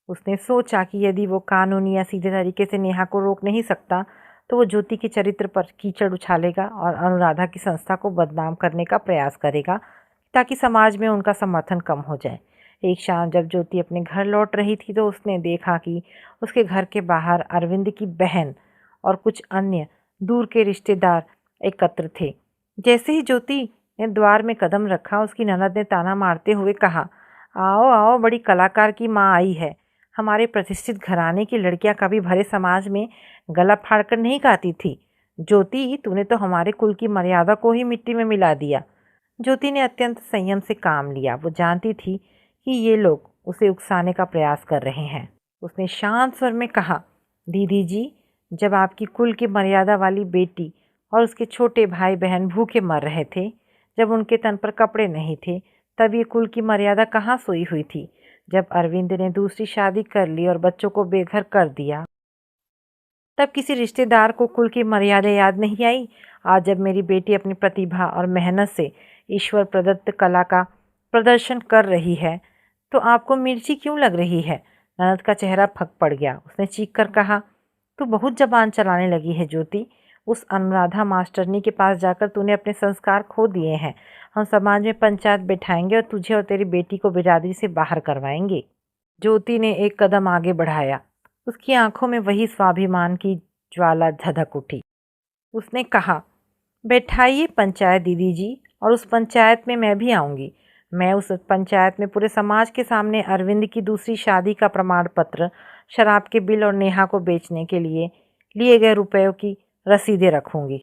उसने सोचा कि यदि वो कानूनी या सीधे तरीके से नेहा को रोक नहीं सकता तो वो ज्योति के चरित्र पर कीचड़ उछालेगा और अनुराधा की संस्था को बदनाम करने का प्रयास करेगा, ताकि समाज में उनका समर्थन कम हो जाए। एक शाम जब ज्योति अपने घर लौट रही थी तो उसने देखा कि उसके घर के बाहर अरविंद की बहन और कुछ अन्य दूर के रिश्तेदार एकत्र थे। जैसे ही ज्योति ने द्वार में कदम रखा, उसकी ननद ने ताना मारते हुए कहा, आओ आओ, बड़ी कलाकार की माँ आई है। हमारे प्रतिष्ठित घराने की लड़कियां कभी भरे समाज में गला फाड़कर नहीं गाती थी। ज्योति, तूने तो हमारे कुल की मर्यादा को ही मिट्टी में मिला दिया। ज्योति ने अत्यंत संयम से काम लिया। वो जानती थी कि ये लोग उसे उकसाने का प्रयास कर रहे हैं। उसने शांत स्वर में कहा, दीदी जी, जब आपकी कुल की मर्यादा वाली बेटी और उसके छोटे भाई बहन भूखे मर रहे थे, जब उनके तन पर कपड़े नहीं थे, तब ये कुल की मर्यादा कहाँ सोई हुई थी? जब अरविंद ने दूसरी शादी कर ली और बच्चों को बेघर कर दिया, तब किसी रिश्तेदार को कुल की मर्यादा याद नहीं आई। आज जब मेरी बेटी अपनी प्रतिभा और मेहनत से ईश्वर प्रदत्त कला का प्रदर्शन कर रही है, तो आपको मिर्ची क्यों लग रही है? ननद का चेहरा फक पड़ गया। उसने चीख कर कहा, तू बहुत जबान चलाने लगी है ज्योति। उस अनुराधा मास्टरनी के पास जाकर तूने अपने संस्कार खो दिए हैं। हम समाज में पंचायत बैठाएंगे और तुझे और तेरी बेटी को बिरादरी से बाहर करवाएंगे। ज्योति ने एक कदम आगे बढ़ाया। उसकी आंखों में वही स्वाभिमान की ज्वाला धधक उठी। उसने कहा, बैठाइए पंचायत दीदी जी, और उस पंचायत में मैं भी आऊँगी। मैं उस पंचायत में पूरे समाज के सामने अरविंद की दूसरी शादी का प्रमाण पत्र, शराब के बिल और नेहा को बेचने के लिए गए रुपयों की रसीदें रखूंगी।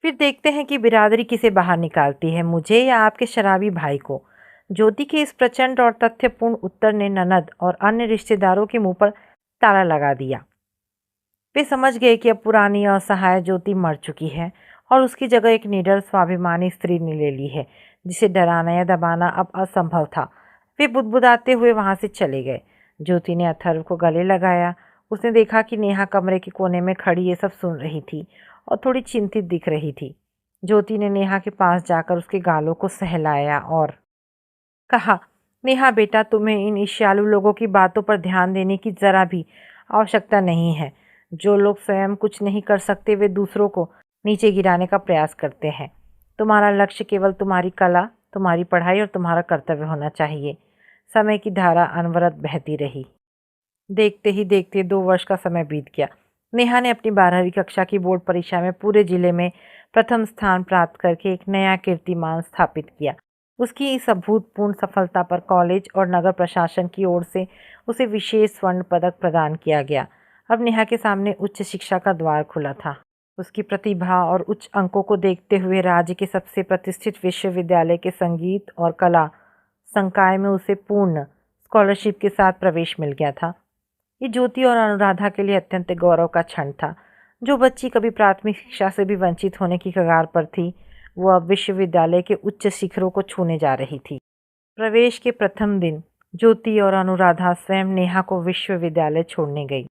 फिर देखते हैं कि बिरादरी किसे बाहर निकालती है, मुझे या आपके शराबी भाई को। ज्योति के इस प्रचंड और तथ्यपूर्ण उत्तर ने ननद और अन्य रिश्तेदारों के मुंह पर ताला लगा दिया। वे समझ गए कि अब पुरानी असहाय ज्योति मर चुकी है और उसकी जगह एक निडर स्वाभिमानी स्त्री ने ले ली है, जिसे डराना या दबाना अब असंभव था। वे बुदबुदाते हुए वहां से चले गए। ज्योति ने अथर्व को गले लगाया। उसने देखा कि नेहा कमरे के कोने में खड़ी ये सब सुन रही थी और थोड़ी चिंतित दिख रही थी। ज्योति ने नेहा के पास जाकर उसके गालों को सहलाया और कहा, नेहा बेटा, तुम्हें इन ईर्ष्यालु लोगों की बातों पर ध्यान देने की ज़रा भी आवश्यकता नहीं है। जो लोग स्वयं कुछ नहीं कर सकते, वे दूसरों को नीचे गिराने का प्रयास करते हैं। तुम्हारा लक्ष्य केवल तुम्हारी कला तुम्हारी पढ़ाई और तुम्हारा कर्तव्य होना चाहिए। समय की धारा अनवरत बहती रही। देखते ही देखते 2 वर्ष का समय बीत गया। नेहा ने अपनी 12वीं कक्षा की बोर्ड परीक्षा में पूरे जिले में प्रथम स्थान प्राप्त करके एक नया कीर्तिमान स्थापित किया। उसकी इस अभूतपूर्व सफलता पर कॉलेज और नगर प्रशासन की ओर से उसे विशेष स्वर्ण पदक प्रदान किया गया। अब नेहा के सामने उच्च शिक्षा का द्वार खुला था। उसकी प्रतिभा और उच्च अंकों को देखते हुए राज्य के सबसे प्रतिष्ठित विश्वविद्यालय के संगीत और कला संकाय में उसे पूर्ण स्कॉलरशिप के साथ प्रवेश मिल गया था। ये ज्योति और अनुराधा के लिए अत्यंत गौरव का क्षण था। जो बच्ची कभी प्राथमिक शिक्षा से भी वंचित होने की कगार पर थी, वो अब विश्वविद्यालय के उच्च शिखरों को छूने जा रही थी। प्रवेश के प्रथम दिन ज्योति और अनुराधा स्वयं नेहा को विश्वविद्यालय छोड़ने गई।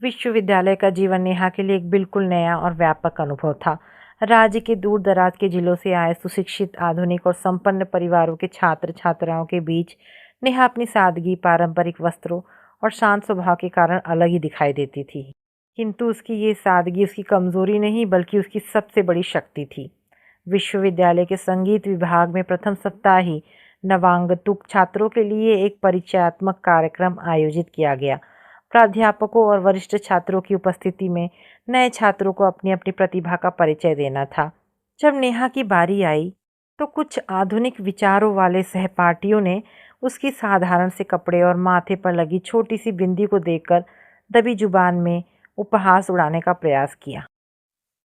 विश्वविद्यालय का जीवन नेहा के लिए एक बिल्कुल नया और व्यापक अनुभव था। राज्य के दूर दराज के जिलों से आए सुशिक्षित, आधुनिक और संपन्न परिवारों के छात्र छात्राओं के बीच नेहा अपनी सादगी, पारंपरिक वस्त्रों और शांत स्वभाव के कारण अलग ही दिखाई देती थी। किंतु उसकी ये सादगी उसकी कमजोरी नहीं, बल्कि उसकी सबसे बड़ी शक्ति थी। विश्वविद्यालय के संगीत विभाग में प्रथम सप्ताह ही नवागंतुक छात्रों के लिए एक परिचयात्मक कार्यक्रम आयोजित किया गया। प्राध्यापकों और वरिष्ठ छात्रों की उपस्थिति में नए छात्रों को अपनी अपनी प्रतिभा का परिचय देना था। जब नेहा की बारी आई तो कुछ आधुनिक विचारों वाले सहपाठियों ने उसकी साधारण से कपड़े और माथे पर लगी छोटी सी बिंदी को देखकर दबी जुबान में उपहास उड़ाने का प्रयास किया।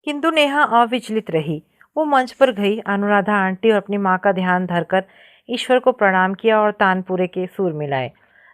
किंतु नेहा अविचलित रही। वो मंच पर गई, अनुराधा आंटी और अपनी माँ का ध्यान धरकर ईश्वर को प्रणाम किया और तानपुरे के सुर मिलाए।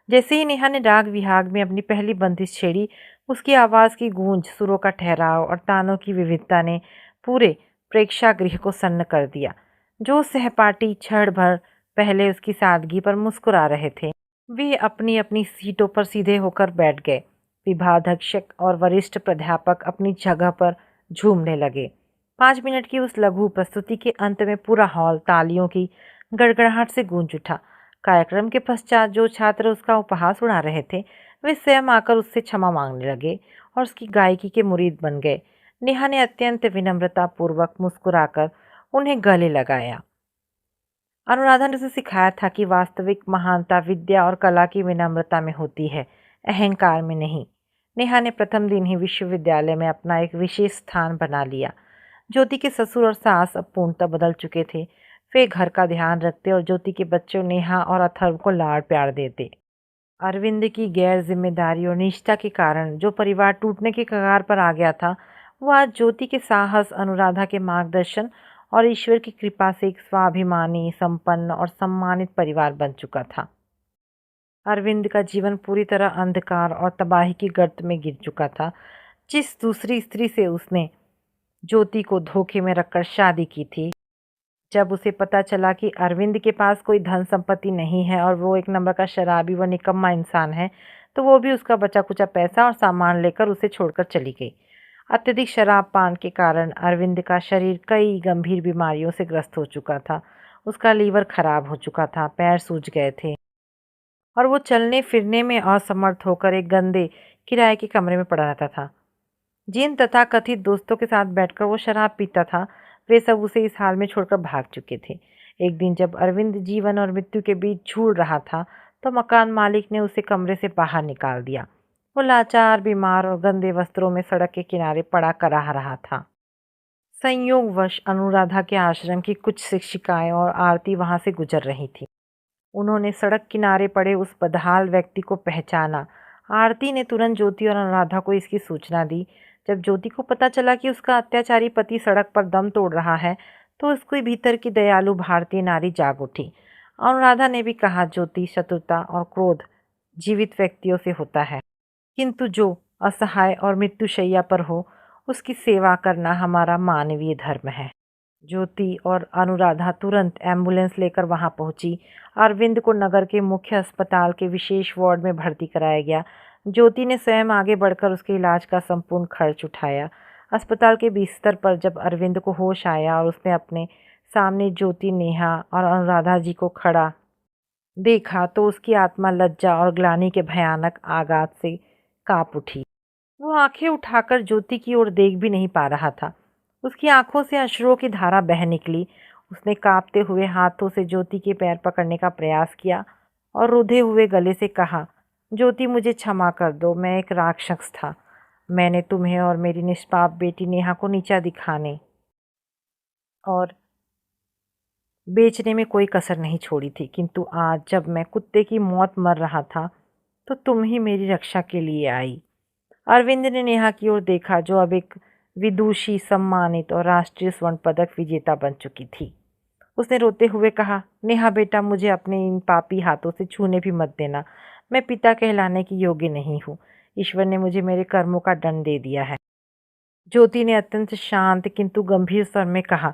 जैसे ही नेहा ने राग विहाग में अपनी पहली बंदिश छेड़ी, उसकी आवाज़ की गूंज, सुरों का ठहराव और तानों की विविधता ने पूरे प्रेक्षागृह को सन्न कर दिया। जो सहपाठी क्षण भर पहले उसकी सादगी पर मुस्कुरा रहे थे, वे अपनी अपनी सीटों पर सीधे होकर बैठ गए। विभागाध्यक्ष और वरिष्ठ प्राध्यापक अपनी जगह पर झूमने लगे। 5 मिनट की उस लघु प्रस्तुति के अंत में पूरा हॉल तालियों की गड़गड़ाहट से गूंज उठा। कार्यक्रम के पश्चात जो छात्र उसका उपहास उड़ा रहे थे, वे स्वयं आकर उससे क्षमा मांगने लगे और उसकी गायकी के मुरीद बन गए। नेहा ने अत्यंत विनम्रतापूर्वक मुस्कुराकर उन्हें गले लगाया। अनुराधा ने उसे सिखाया था कि वास्तविक महानता विद्या और कला की विनम्रता में होती है, अहंकार में नहीं। नेहा ने प्रथम दिन ही विश्वविद्यालय में अपना एक विशेष स्थान बना लिया। ज्योति के ससुर और सास अब पूर्णतः बदल चुके थे। वे घर का ध्यान रखते और ज्योति के बच्चों नेहा और अथर्व को लाड़ प्यार देते। अरविंद की गैर जिम्मेदारी और निष्ठा के कारण जो परिवार टूटने के कगार पर आ गया था, वो आज ज्योति के साहस, अनुराधा के मार्गदर्शन और ईश्वर की कृपा से एक स्वाभिमानी, संपन्न और सम्मानित परिवार बन चुका था। अरविंद का जीवन पूरी तरह अंधकार और तबाही की गर्त में गिर चुका था। जिस दूसरी स्त्री से उसने ज्योति को धोखे में रखकर शादी की थी, जब उसे पता चला कि अरविंद के पास कोई धन संपत्ति नहीं है और वो एक नंबर का शराबी व निकम्मा इंसान है, तो वो भी उसका बचा कुचा पैसा और सामान लेकर उसे छोड़कर चली गई। अत्यधिक शराब पान के कारण अरविंद का शरीर कई गंभीर बीमारियों से ग्रस्त हो चुका था। उसका लीवर खराब हो चुका था, पैर सूज गए थे और वो चलने फिरने में असमर्थ होकर एक गंदे किराए के कमरे में पड़ा रहता था। जिन तथाकथित दोस्तों के साथ बैठकर वो शराब पीता था, वे सब उसे इस हाल में छोड़कर भाग चुके थे। एक दिन जब अरविंद जीवन और मृत्यु के बीच झूल रहा था, तो मकान मालिक ने उसे कमरे से बाहर निकाल दिया। वो लाचार, बीमार और गंदे वस्त्रों में सड़क के किनारे पड़ा कराह रहा था। संयोगवश अनुराधा के आश्रम की कुछ शिक्षिकाएं और आरती वहां से गुजर रही थी। उन्होंने सड़क किनारे पड़े उस बदहाल व्यक्ति को पहचाना। आरती ने तुरंत ज्योति और अनुराधा को इसकी सूचना दी। जब ज्योति को पता चला कि उसका अत्याचारी पति सड़क पर दम तोड़ रहा है, तो उसके भीतर की दयालु भारतीय नारी जाग उठी। अनुराधा ने भी कहा, ज्योति, शत्रुता और क्रोध जीवित व्यक्तियों से होता है, किंतु जो असहाय और मृत्युशैया पर हो, उसकी सेवा करना हमारा मानवीय धर्म है। ज्योति और अनुराधा तुरंत एम्बुलेंस लेकर वहां पहुंची। अरविंद को नगर के मुख्य अस्पताल के विशेष वार्ड में भर्ती कराया गया। ज्योति ने स्वयं आगे बढ़कर उसके इलाज का संपूर्ण खर्च उठाया। अस्पताल के बिस्तर पर जब अरविंद को होश आया और उसने अपने सामने ज्योति, नेहा और अनुराधा जी को खड़ा देखा, तो उसकी आत्मा लज्जा और ग्लानि के भयानक आघात से कांप उठी। वो आंखें उठाकर ज्योति की ओर देख भी नहीं पा रहा था। उसकी आंखों से अश्रुओं की धारा बह निकली। उसने कांपते हुए हाथों से ज्योति के पैर पकड़ने का प्रयास किया और रुधे हुए गले से कहा, ज्योति मुझे क्षमा कर दो, मैं एक राक्षस था। मैंने तुम्हें और मेरी निष्पाप बेटी नेहा को नीचा दिखाने और बेचने में कोई कसर नहीं छोड़ी थी, किंतु आज जब मैं कुत्ते की मौत मर रहा था तो तुम ही मेरी रक्षा के लिए आई। अरविंद ने नेहा की ओर देखा, जो अब एक विदुषी, सम्मानित और राष्ट्रीय स्वर्ण पदक विजेता बन चुकी थी। उसने रोते हुए कहा, नेहा बेटा, मुझे अपने इन पापी हाथों से छूने भी मत देना। मैं पिता कहलाने की योग्य नहीं हूँ। ईश्वर ने मुझे मेरे कर्मों का दंड दे दिया है। ज्योति ने अत्यंत शांत किंतु गंभीर स्वर में कहा,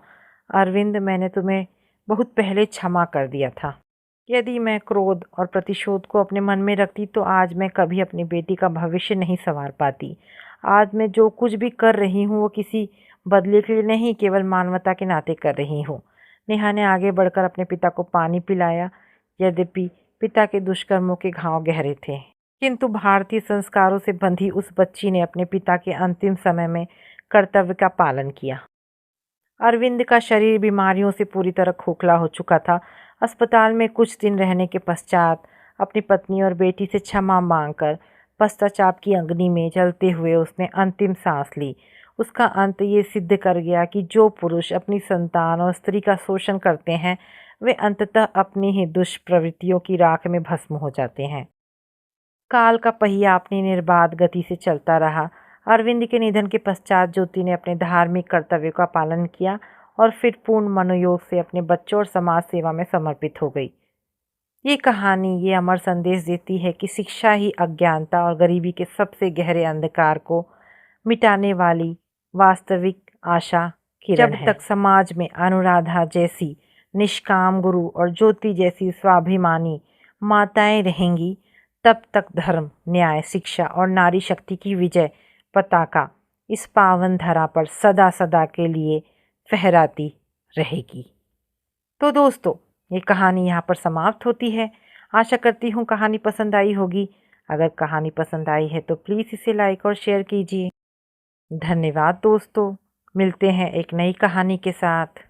अरविंद, मैंने तुम्हें बहुत पहले क्षमा कर दिया था। यदि मैं क्रोध और प्रतिशोध को अपने मन में रखती तो आज मैं कभी अपनी बेटी का भविष्य नहीं संवार पाती। आज मैं जो कुछ भी कर रही हूँ वो किसी बदले के लिए नहीं, केवल मानवता के नाते कर रही हूँ। नेहा ने आगे बढ़कर अपने पिता को पानी पिलाया। यद्यपि पिता के दुष्कर्मों के घाव गहरे थे, किंतु भारतीय संस्कारों से बंधी उस बच्ची ने अपने पिता के अंतिम समय में कर्तव्य का पालन किया। अरविंद का शरीर बीमारियों से पूरी तरह खोखला हो चुका था। अस्पताल में कुछ दिन रहने के पश्चात अपनी पत्नी और बेटी से क्षमा मांगकर पश्चाताप की अग्नि में जलते हुए उसने अंतिम सांस ली। उसका अंत ये सिद्ध कर गया कि जो पुरुष अपनी संतान और स्त्री का शोषण करते हैं वे अंततः अपनी ही दुष्प्रवृत्तियों की राख में भस्म हो जाते हैं। काल का पहिया अपनी निर्बाध गति से चलता रहा। अरविंद के निधन के पश्चात ज्योति ने अपने धार्मिक कर्तव्यों का पालन किया और फिर पूर्ण मनोयोग से अपने बच्चों और समाज सेवा में समर्पित हो गई। ये कहानी ये अमर संदेश देती है कि शिक्षा ही अज्ञानता और गरीबी के सबसे गहरे अंधकार को मिटाने वाली वास्तविक आशा किरण है। जब तक समाज में अनुराधा जैसी निष्काम गुरु और ज्योति जैसी स्वाभिमानी माताएं रहेंगी, तब तक धर्म, न्याय, शिक्षा और नारी शक्ति की विजय पताका इस पावन धरा पर सदा सदा के लिए फहराती रहेगी। तो दोस्तों, ये कहानी यहाँ पर समाप्त होती है। आशा करती हूँ कहानी पसंद आई होगी। अगर कहानी पसंद आई है तो प्लीज़ इसे लाइक और शेयर कीजिए। धन्यवाद दोस्तों। मिलते हैं एक नई कहानी के साथ।